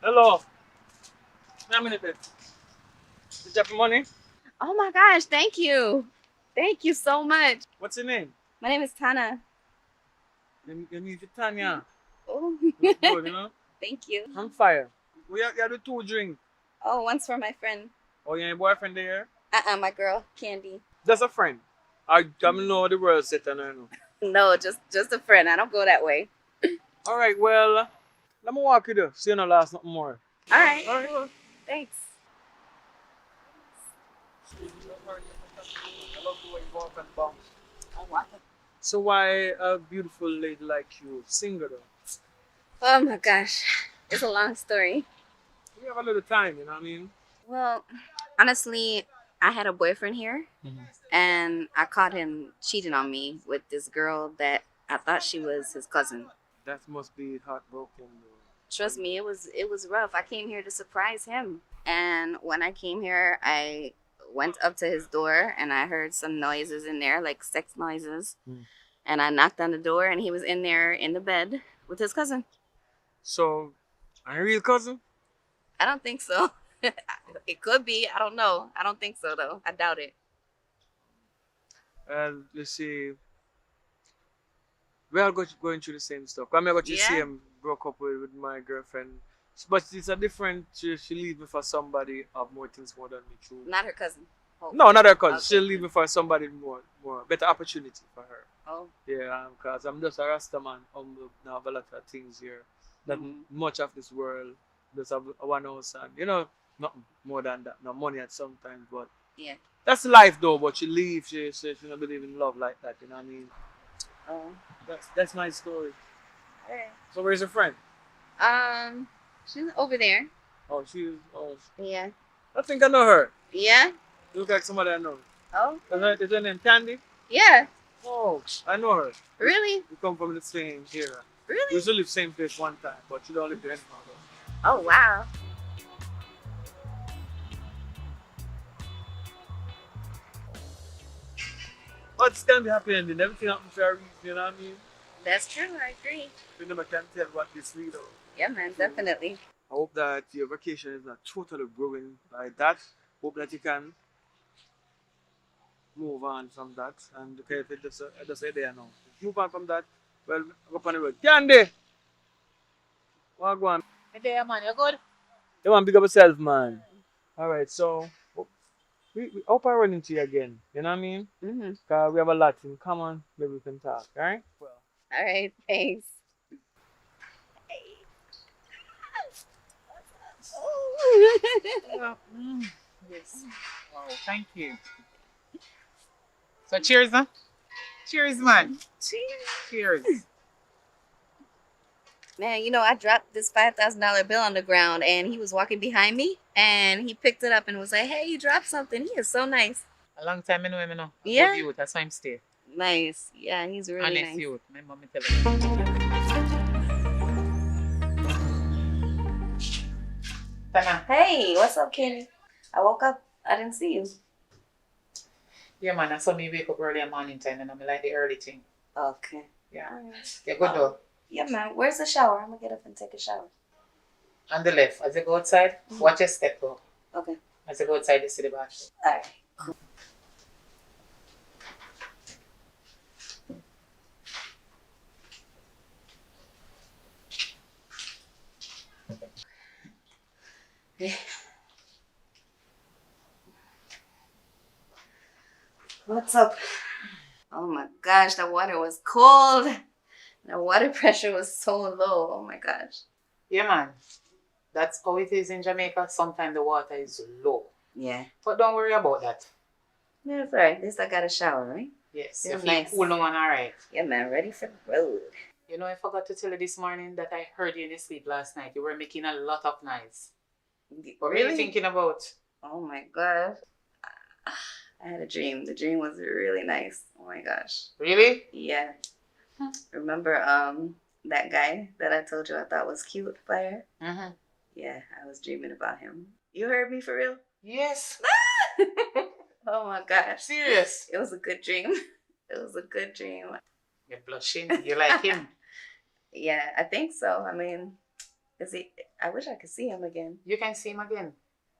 Hello. Wait a minute. Did you have money? Oh my gosh, thank you. Thank you so much. What's your name? My name is Tana. You need to Tanya. Oh, Look good, you know? thank you. I'm fire. We have the 2 drinks. Oh, one's for my friend. Oh, you have a boyfriend there? My girl, Candy. Just a friend. I come know the world set and I know. No, just a friend. I don't go that way. All right, well, let me walk you there. See you no last nothing more. All right. All right. Cool. Thanks. Oh, wow. So why a beautiful lady like you single though? Oh my gosh. It's a long story. We have a little time, you know what I mean? Well, honestly, I had a boyfriend here and I caught him cheating on me with this girl that I thought she was his cousin. That must be heartbroken though. Trust me, it was rough. I came here to surprise him. And when I came here, I went up to his door and I heard some noises in there, like sex noises. And I knocked on the door and he was in there in the bed with his cousin. So, are you a real cousin? I don't think so. It could be. I don't know. I don't think so, though. I doubt it. You see, we are going through the same stuff. I got the same broke up with my girlfriend. But it's a different, she leave me for somebody of more things more than me true. Not her cousin. No, not her cousin. Okay. She'll leave me for somebody more better opportunity for her. Oh. Yeah, because I'm just a Rasta man. Now have a lot of things here. Not much of this world. Just have one house and, you know, nothing more than that. No money at sometimes, but Yeah. that's life though. But she leaves, she don't believe in love like that, you know what I mean? Oh. That's my story. Alright. So where's your friend? She's over there. Oh, Yeah. I think I know her. Yeah? You look like somebody I know. Oh? Is her name Candy? Yeah. Oh, I know her. Really? We come from the same era. We Really? used to live same place one time, but she don't live there anymore. Oh, wow. But it's gonna be happy ending. Everything happens for a reason, you know what I mean? That's true. I agree. You never can tell what this leads. Yeah, man. Definitely. I hope that your vacation is not totally ruined by that. Hope that you can move on from that. And okay, if it just say there now. Move on from that. Well, go up on the road. Candy! What go on? Hey there, man. You good? You want to big up yourself, man. Alright, so we hope I run into you again. You know what I mean? Mm-hmm. Because we have a lot in common. Maybe we can talk, alright? Well. All right. Thanks. Yes. Wow, thank you. So cheers, man. Cheers, man. Cheers. Man, you know, I dropped this $5,000 bill on the ground and he was walking behind me and he picked it up and was like, hey, you dropped something. He is so nice. A long time I know him, you know. Yeah. Good youth, that's why I'm stay. Nice. Yeah, he's really Honest nice. youth. My mom tell me. Tana. Hey, what's up, Kenny? I woke up. I didn't see you. Yeah, man. I saw me wake up early in morning time and I'm like the early thing. Okay. Yeah. Alright. Yeah, good though. Yeah, man. Where's the shower? I'm gonna get up and take a shower. On the left, as you go outside, watch your step though. Okay. As you go outside, you see the bathroom. Alright. What's up? Oh my gosh, the water was cold. The water pressure was so low. Oh my gosh. Yeah, man. That's how it is in Jamaica. Sometimes the water is low. Yeah. But don't worry about that. Yeah, it's alright. At least I got a shower, right? Yes, Feels you feel nice. cool now and alright. Yeah, man. Ready for the road. You know, I forgot to tell you this morning that I heard you in your sleep last night. You were making a lot of noise. What were you thinking about? Oh my gosh. I had a dream. The dream was really nice. Oh my gosh. Really? Yeah. Remember that guy that I told you I thought was cute, Fire? Mm-hmm. Yeah, I was dreaming about him. You heard me for real? Yes. Oh my gosh. Serious? It was a good dream. It was a good dream. You're blushing. You like him? Yeah, I think so. I mean, I wish I could see him again. You can see him again.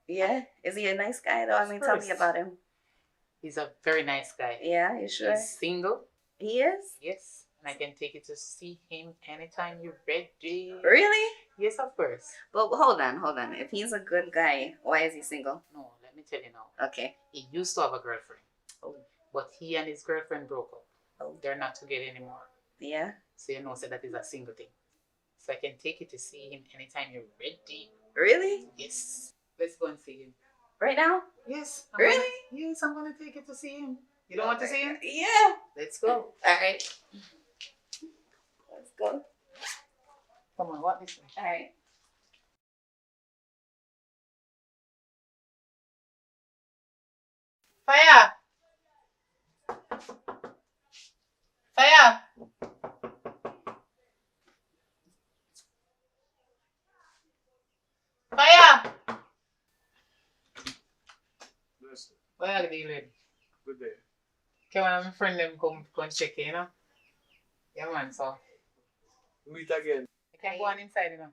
Yeah? Is he a nice guy though? I mean, tell me about him. He's a very nice guy. Yeah, you sure? He's single. He is? Yes. And I can take you to see him anytime you're ready. Really? Yes, of course. But hold on. If he's a good guy, why is he single? No, let me tell you now. Okay. He used to have a girlfriend. Oh. But he and his girlfriend broke up. Oh. They're not together anymore. Yeah? So you know, so that is a single thing. So I can take you to see him anytime you're ready. Really? Yes. Let's go and see him. Right now? Yes. Really? Yes, I'm going to take you to see him. You don't want to see him? Yeah. Let's go. All right. Let's go. Come on, walk this way. All right. Fire! Fire! Fire! What are you doing? Good day. Okay, when my friend them come check in, you know? Yeah, man, so. Meet again. You can go on inside, you know?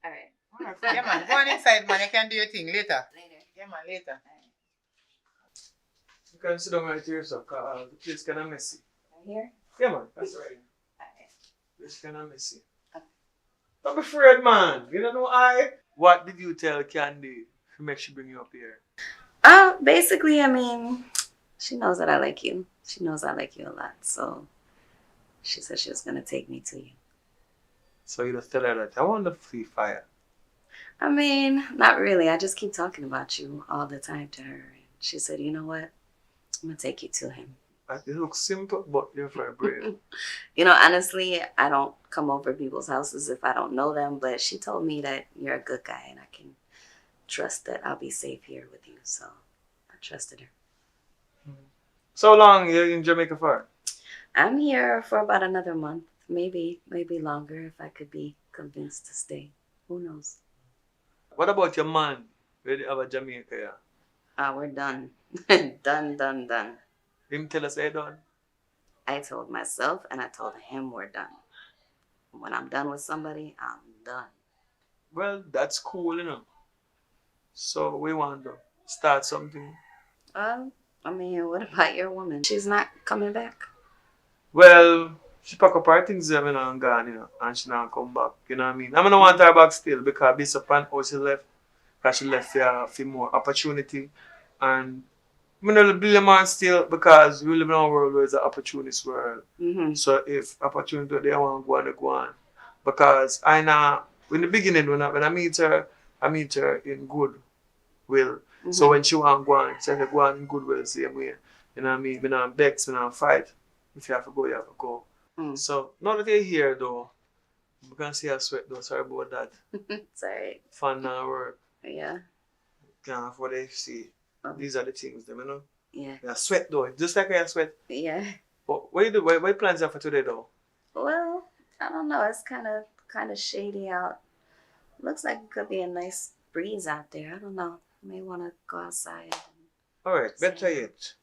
All right. Yeah, man, go on inside, man. You can do your thing later. Later. Yeah, man, later. You can sit down right here, sir, because the place kind of messy. Right here? Yeah, man, that's right. All right. It's kind of messy. Okay. Don't be afraid, man. You don't know I. What did you tell Candy to make she bring you up here? Basically, I mean, she knows that I like you. She knows I like you a lot, so she said she was gonna take me to you. So you just tell her that I want to free fire. I mean, not really. I just keep talking about you all the time to her. She said, you know what? I'm gonna take you to him. It looks simple, but you're very brave. You know, honestly, I don't come over people's houses if I don't know them, but she told me that you're a good guy and I can trust that I'll be safe here with you. So I trusted her. So long you're in Jamaica for? I'm here for about another month, maybe longer if I could be convinced to stay. Who knows? What about your man? Where do you have a Jamaica here? We're done. done. Him tell us they done? I told myself and I told him we're done. When I'm done with somebody, I'm done. Well, that's cool, you know. So we want to start something. I mean, what about your woman? She's not coming back. Well, she pack up her things there and gone, you know, and she not come back. You know what I mean? I'm gonna want her back still because based upon how she left, because she left for more opportunity. And I'm gonna blame her still because we live in a world where it's an opportunist world. Mm-hmm. So if opportunity they want to go on. Because I know in the beginning when I meet her in good will. Mm-hmm. So when she want to go on, she have to go on in good will same way. You know what I mean? We don't vex, we don't fight. If you have to go, you have to go. Mm. So now that you're here though, we can see her sweat though. Sorry about that. It's alright. Fun now work. Yeah. Can't afford to see. These are the things, them, you know? Yeah. Yeah, sweat though. Just like I sweat. Yeah. But what you do? What plans you have for today though? Well, I don't know. It's kind of shady out. Looks like it could be a nice breeze out there. I don't know. May want to go outside. Alright, better yet.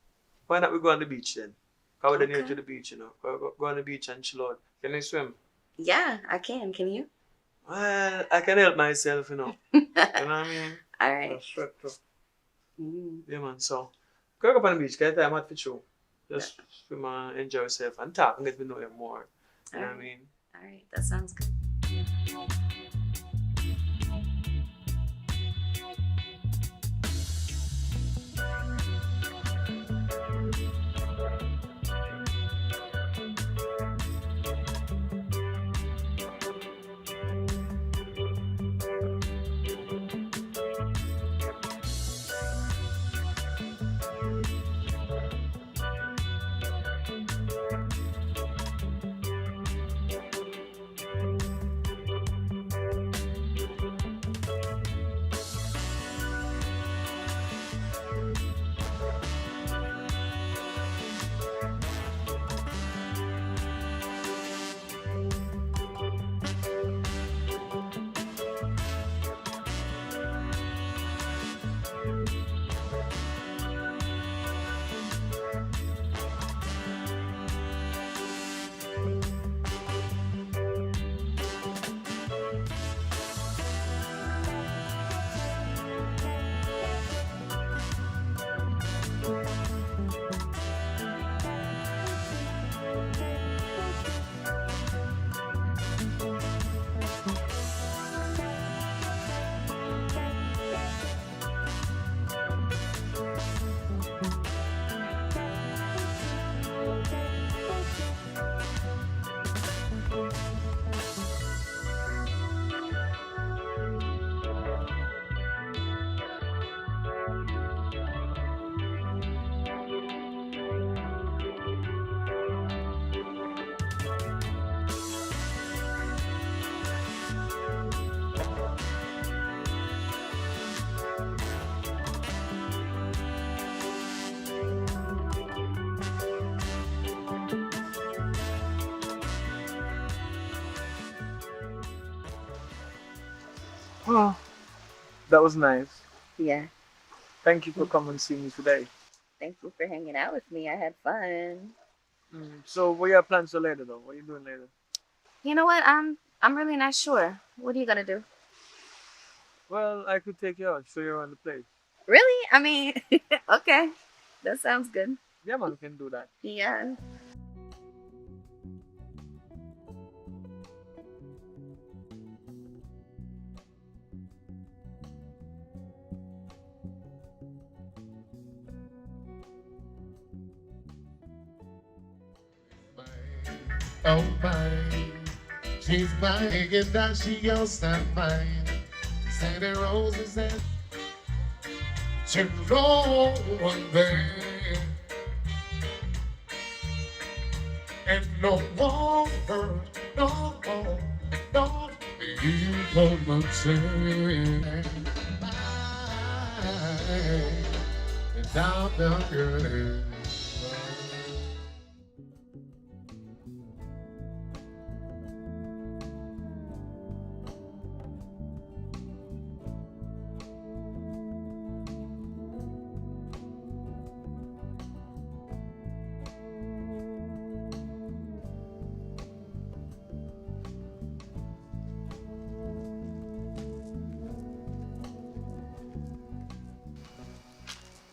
Why not we go on the beach then? Because we're near Okay. to the beach, you know. Go on the beach and chill out. Can you swim? Yeah, I can. Can you? Well, I can help myself, you know. You know what I mean? Alright. That's straight through. Mm. Yeah, man. So, go up on the beach, get time out for show. Just enjoy yourself and talk and get to know you more. You know what I mean? Alright, that sounds good. Oh, that was nice. Yeah. Thank you for coming and seeing me today. Thank you for hanging out with me. I had fun. So, what are your plans for later, though? What are you doing later? You know what? I'm really not sure. What are you gonna do? Well, I could take you out, show you around the place. Really? I mean, okay. That sounds good. Yeah, man, we can do that. Yeah. Oh my, she's mine, and now she yours, not mine. Sandy roses and to no one there, and no one heard, no, no, you won't understand. Down the girl.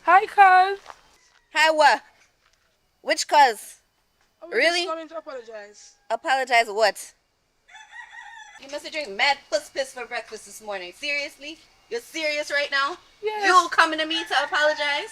Hi, Carl. Hi, what? Which cuz? I'm Really? just coming to apologize. Apologize what? You must have drank mad puss piss for breakfast this morning. Seriously? You're serious right now? Yes. You coming to me to apologize?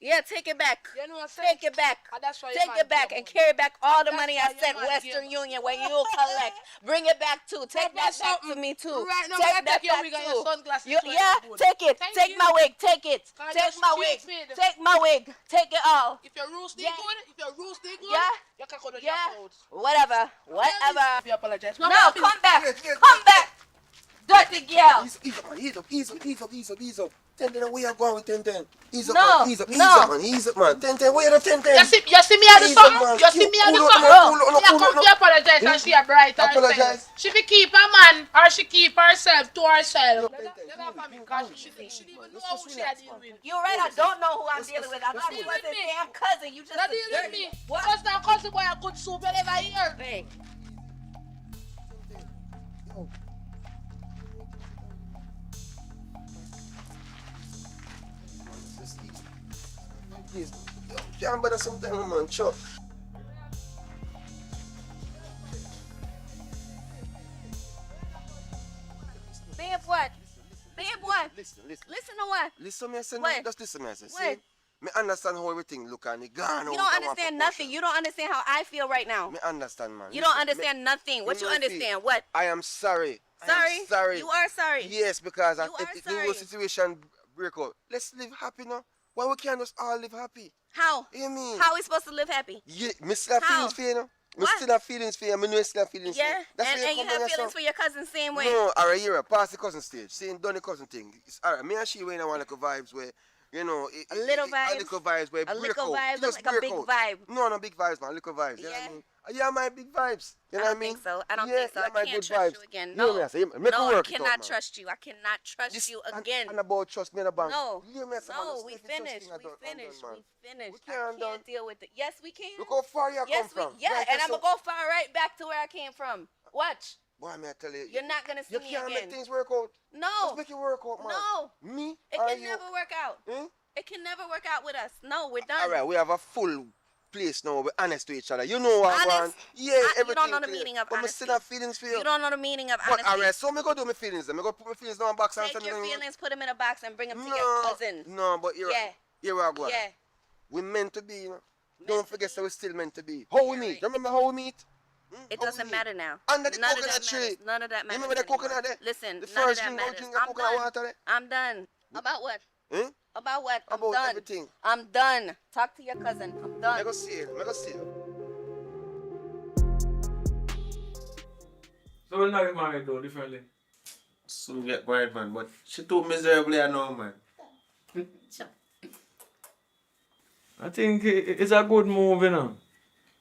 Yeah, take it back. You know what I'm Take it back. That's why Take it back and carry back all the money I sent Western Union where you'll collect. Bring it back too. Take that back to me too. Right now, Take that your back wig and your too. sunglasses. Yeah, take it. Thank Take you. my wig. Take it. Cause Take you're my wig. stupid. Take my wig. Take it all. If your rules stay good, Yeah. you can go to Yeah. out. Whatever. Whatever. If you apologize. No, come back. Come back. Dirty girl. Ease up. 10-10, where you going with 10-10? Ease up, No, man. Ease up, no. Ease up, man. 10-10, where you 10-10? You see me at the Ease something? up, man. You see me at the Cool something? up, man. Cool up, Yeah, cool come up. to apologize and she a bright Apologize. She fi keep a man or she keep herself to herself. Because she didn't even know who she had deal with. You're right, I don't know who I'm dealing with. I thought he was his damn cousin. You just Not deal with me. Because now cousin boy a good soup you never hear. Hey. please. Can't bother sometimes, man. Sure. Babe, what? Babe, what? Listen. Listen to what? Listen, me, I say, What? just listen, me, I say. What? See, me understand how everything look and it gone You out don't of one understand proportion. nothing. You don't understand how I feel right now. Me understand, man. You don't Listen, understand nothing. What you know feel- understand? What? I am sorry. I Sorry? am sorry. You are sorry. Yes, because You if are the sorry. whole situation break out, let's live happy now. Why we can't just all live happy? How? You mean? How are we supposed to live happy? Yeah, me still have How? feelings for you, know? Me What? still have feelings for you. Me know you still have feelings for Yeah, you. That's and where you come have down feelings yourself. for your cousin same way. No, alright, you're past the cousin stage. Saying done the cousin thing. It's alright. Me and she were in one little vibes where, you know, A little vibes? a little vibes where A break little out. vibe, It look just like a break big out. vibe. No, no big vibes, man. Little vibes. You know what I mean? Yeah, my big vibes. You know I what I don't mean? think so. I don't Yeah, think so. yeah, I my can't good trust vibes. you again. You know No. me, I say, make No, me I work it out, cannot man. trust you. I cannot trust you again. And about trust me in the bank. No. You hear me, I say, man, No, just we leave it, just finished. thing I We done- I'm finished. done, We man. finished. We I can't can't deal with it. Yes, we can. Look how far you Yes, come from. yeah, Right, and that's I'm gonna go far right back to where I came from. Watch. Boy, me I tell you. You're not gonna see You me can't again. make things work out. No. Just make it work out, man. No. Me It or can you? never work out. Hmm? It can never work out with us. No, we're done. All right, we have a full place now. We're honest to each other. You know what I want. Yeah, everything You don't know the clear. meaning of But honesty. I still have feelings for you. You don't know the meaning of But honesty. all right, so me go do my feelings. Then me go put my feelings down in a box and Take send your them in. feelings, put them in a box, and bring them to No, your cousin. no, but you're Yeah. Here I go. Yeah. We meant to be, you know. Don't forget that we're still meant to be. How we meet? Remember how we meet? It doesn't matter now. Under the None of coconut that tree. matters. None of that You matters. remember the anymore. coconut there? Listen, The none of first that drink, matters. drink the I'm coconut done. water there. I'm done. About what? Eh? About what? I'm About done. everything. I'm done. Talk to your cousin. I'm done. I go see you. I go see you. So we're not get married though, differently. Soon get married, man. But she too miserably, I know, man. I think it's a good move, you know.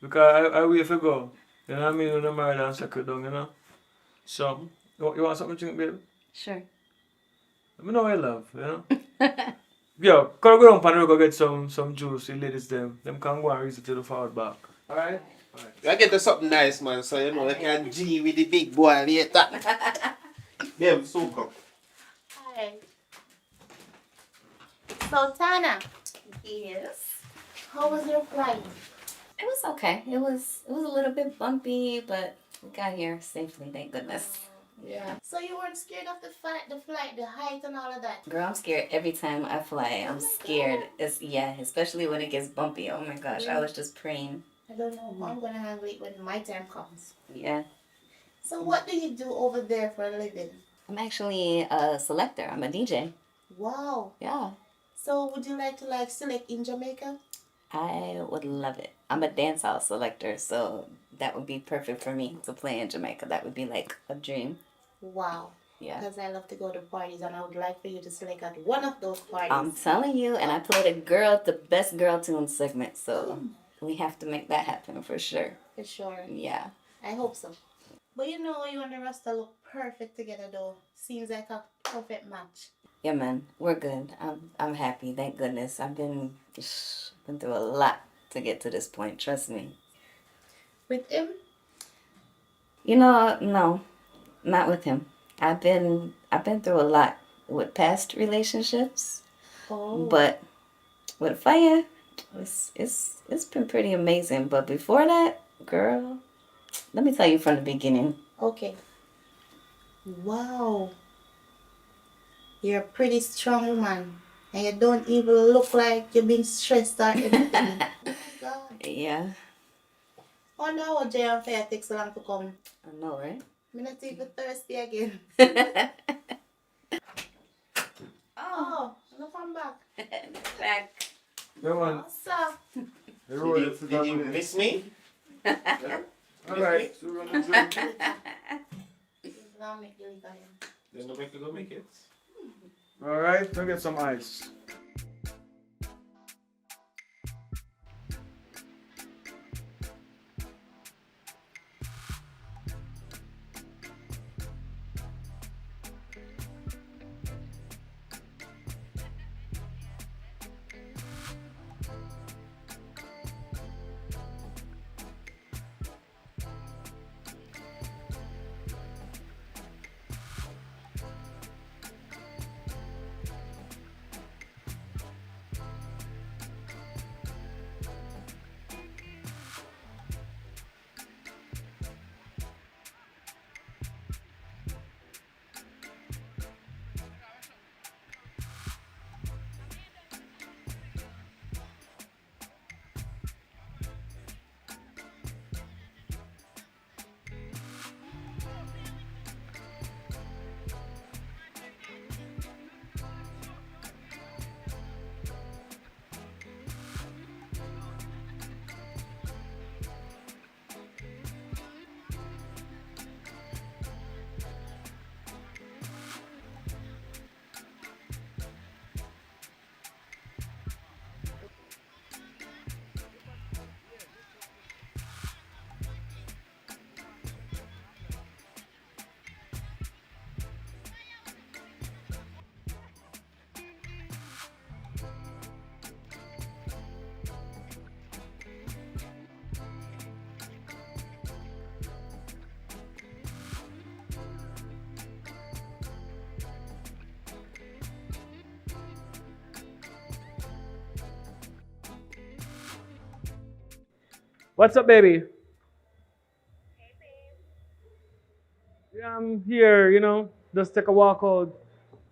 Because I wait for go. You know what I mean? When I'm married and settle down, you know. So, you want something to drink, babe? Sure. Let me know what you love, you know. Yo, go down pan go get some juice, the ladies them. Them can go and reach it to the forward back. Alright? I get to something nice, man, so you know, I can G with the big boy later. Babe, so come. Hi. So Tana, Yes. how was your flight? It was okay. It was a little bit bumpy, but we got here safely, thank goodness. Yeah. So you weren't scared of the flight, the height and all of that? Girl, I'm scared every time I fly. I'm scared. Especially when it gets bumpy. Oh my gosh, I was just praying. I don't know how I'm gonna handle it when my time comes. Yeah. So what do you do over there for a living? I'm actually a selector. I'm a DJ. Wow. Yeah. So would you like to select in Jamaica? I would love it. I'm a dancehall selector, so that would be perfect for me to play in Jamaica. That would be like a dream. Wow. Yeah. Because I love to go to parties and I would like for you to select at one of those parties. I'm telling you, and I play the best girl tune segment, so we have to make that happen for sure. For sure. Yeah. I hope so. But you know, you and the Rasta look perfect together though. Seems like a perfect match. Yeah, man, we're good. I'm happy, thank goodness. I've been through a lot to get to this point, trust me. With him? You know, no, not with him. I've been through a lot with past relationships, but with Fire, it's been pretty amazing. But before that, girl, let me tell you from the beginning. Okay. Wow. You're a pretty strong woman. And you don't even look like you've been stressed or anything. Oh my God. Yeah, Oh no, Jay and Fair takes so long to come. I know, right? I'm not even thirsty again. Oh, look, I'm back. Back. Yeah, man. What's up? Did you miss me? Alright. This is gonna make you live again. Then don't make you go make it. Alright, go get some ice. What's up, baby? Yeah, I'm here, just take a walk out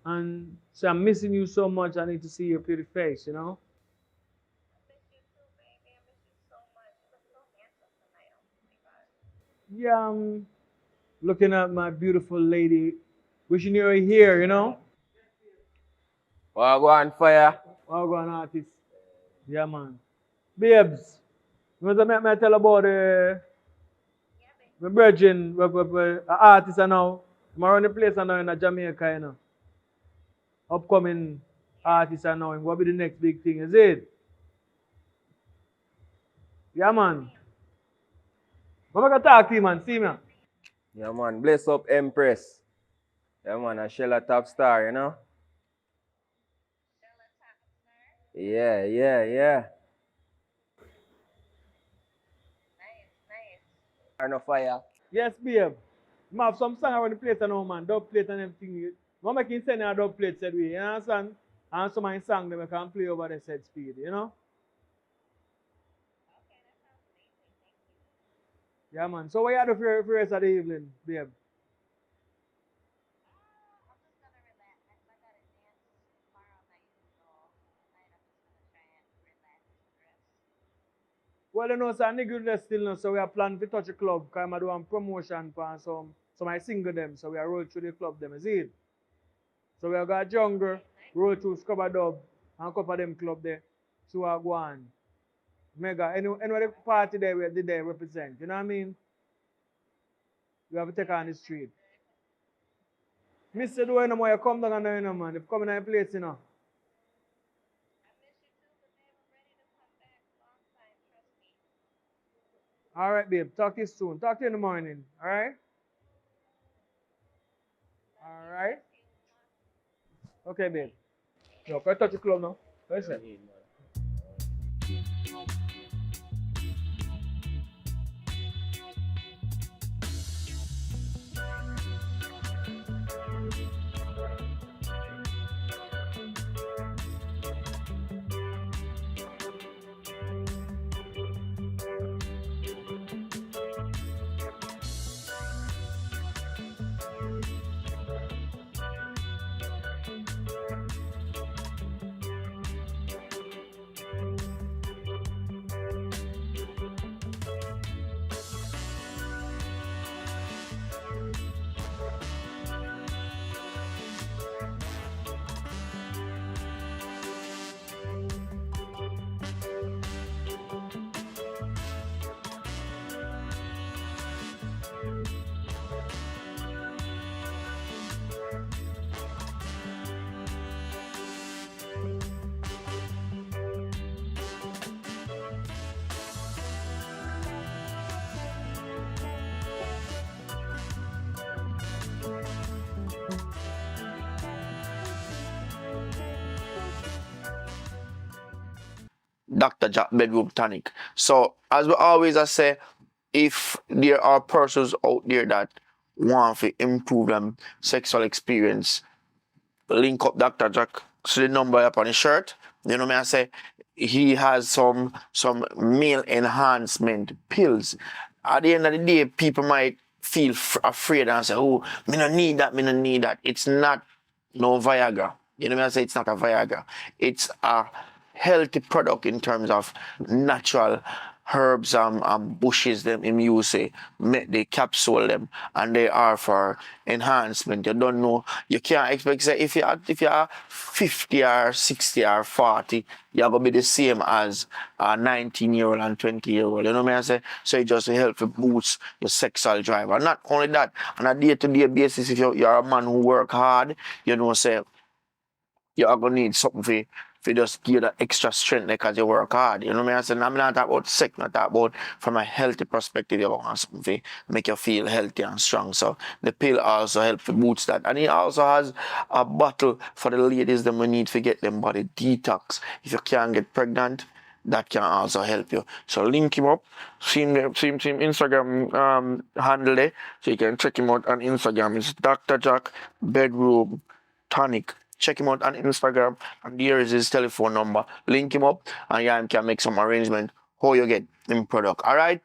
and say I'm missing you so much. I need to see your pretty face. Yeah, I'm looking at my beautiful lady, wishing you were here. Wagwan fire. Wagwan artist. Yeah, man. Babes, you want to make me tell about my brethren, an artist now. I'm around the place now in Jamaica. Upcoming artist now. What be the next big thing, is it? Yeah, man. I'm going to talk to you, man. See me. Yeah, man. Bless up Empress. Yeah, man. A Shella top star. Yeah. Are no fire. Yes, babe. I have some song around the place now, man. Dub plate and everything. I'm making send a dub plate said way. You understand? And some of my song them I can play over the set speed. Yeah, man. So what you do for the rest of the evening, babe? Well, so I nigga there still now, so we are planning to touch a club, because I'm doing promotion for some I single them, so we are roll through the club them, is it? So we are got jungle, roll through Scubba Dub, and a couple of them club there, so I go on. Mega, anyway the party there we did there represent, you know what I mean? You have to take on the street. Mr. Do no more, you come down and man. You come in a place. Alright, babe. Talk to you soon. Talk to you in the morning. Alright? Alright? Okay, babe. Yo, can I touch the club now? Listen. Dr. Jack Bedroom Tonic. So, as we always I say, if there are persons out there that want to improve them sexual experience, link up Dr. Jack. So the number up on his shirt. You know me I say he has some male enhancement pills. At the end of the day, people might feel afraid and say, "Oh, me no need that. Me no need that." It's not no Viagra. You know me I say it's not a Viagra. It's a healthy product in terms of natural herbs and bushes them him use make the capsule them, and they are for enhancement. You don't know, you can't expect say if you're 50 or 60 or 40 you're gonna be the same as a 19-year-old and 20-year-old. You know what I say? So it just help to boost your sexual drive. And not only that, on a day-to-day basis, if you're a man who work hard, say you're gonna need something for just give that extra strength because you work hard. You know what I mean? I said, I'm not talking about sex, not talking about from a healthy perspective, you want something to make you feel healthy and strong. So the pill also helps to boost that. And it also has a bottle for the ladies that we need to get them body detox. If you can't get pregnant, that can also help you. So link him up, see him Instagram handle there, so you can check him out on Instagram. It's Dr. Jack Bedroom Tonic. Check him out on Instagram, and here is his telephone number. Link him up, and yeah, he can make some arrangement how you get in product. All right.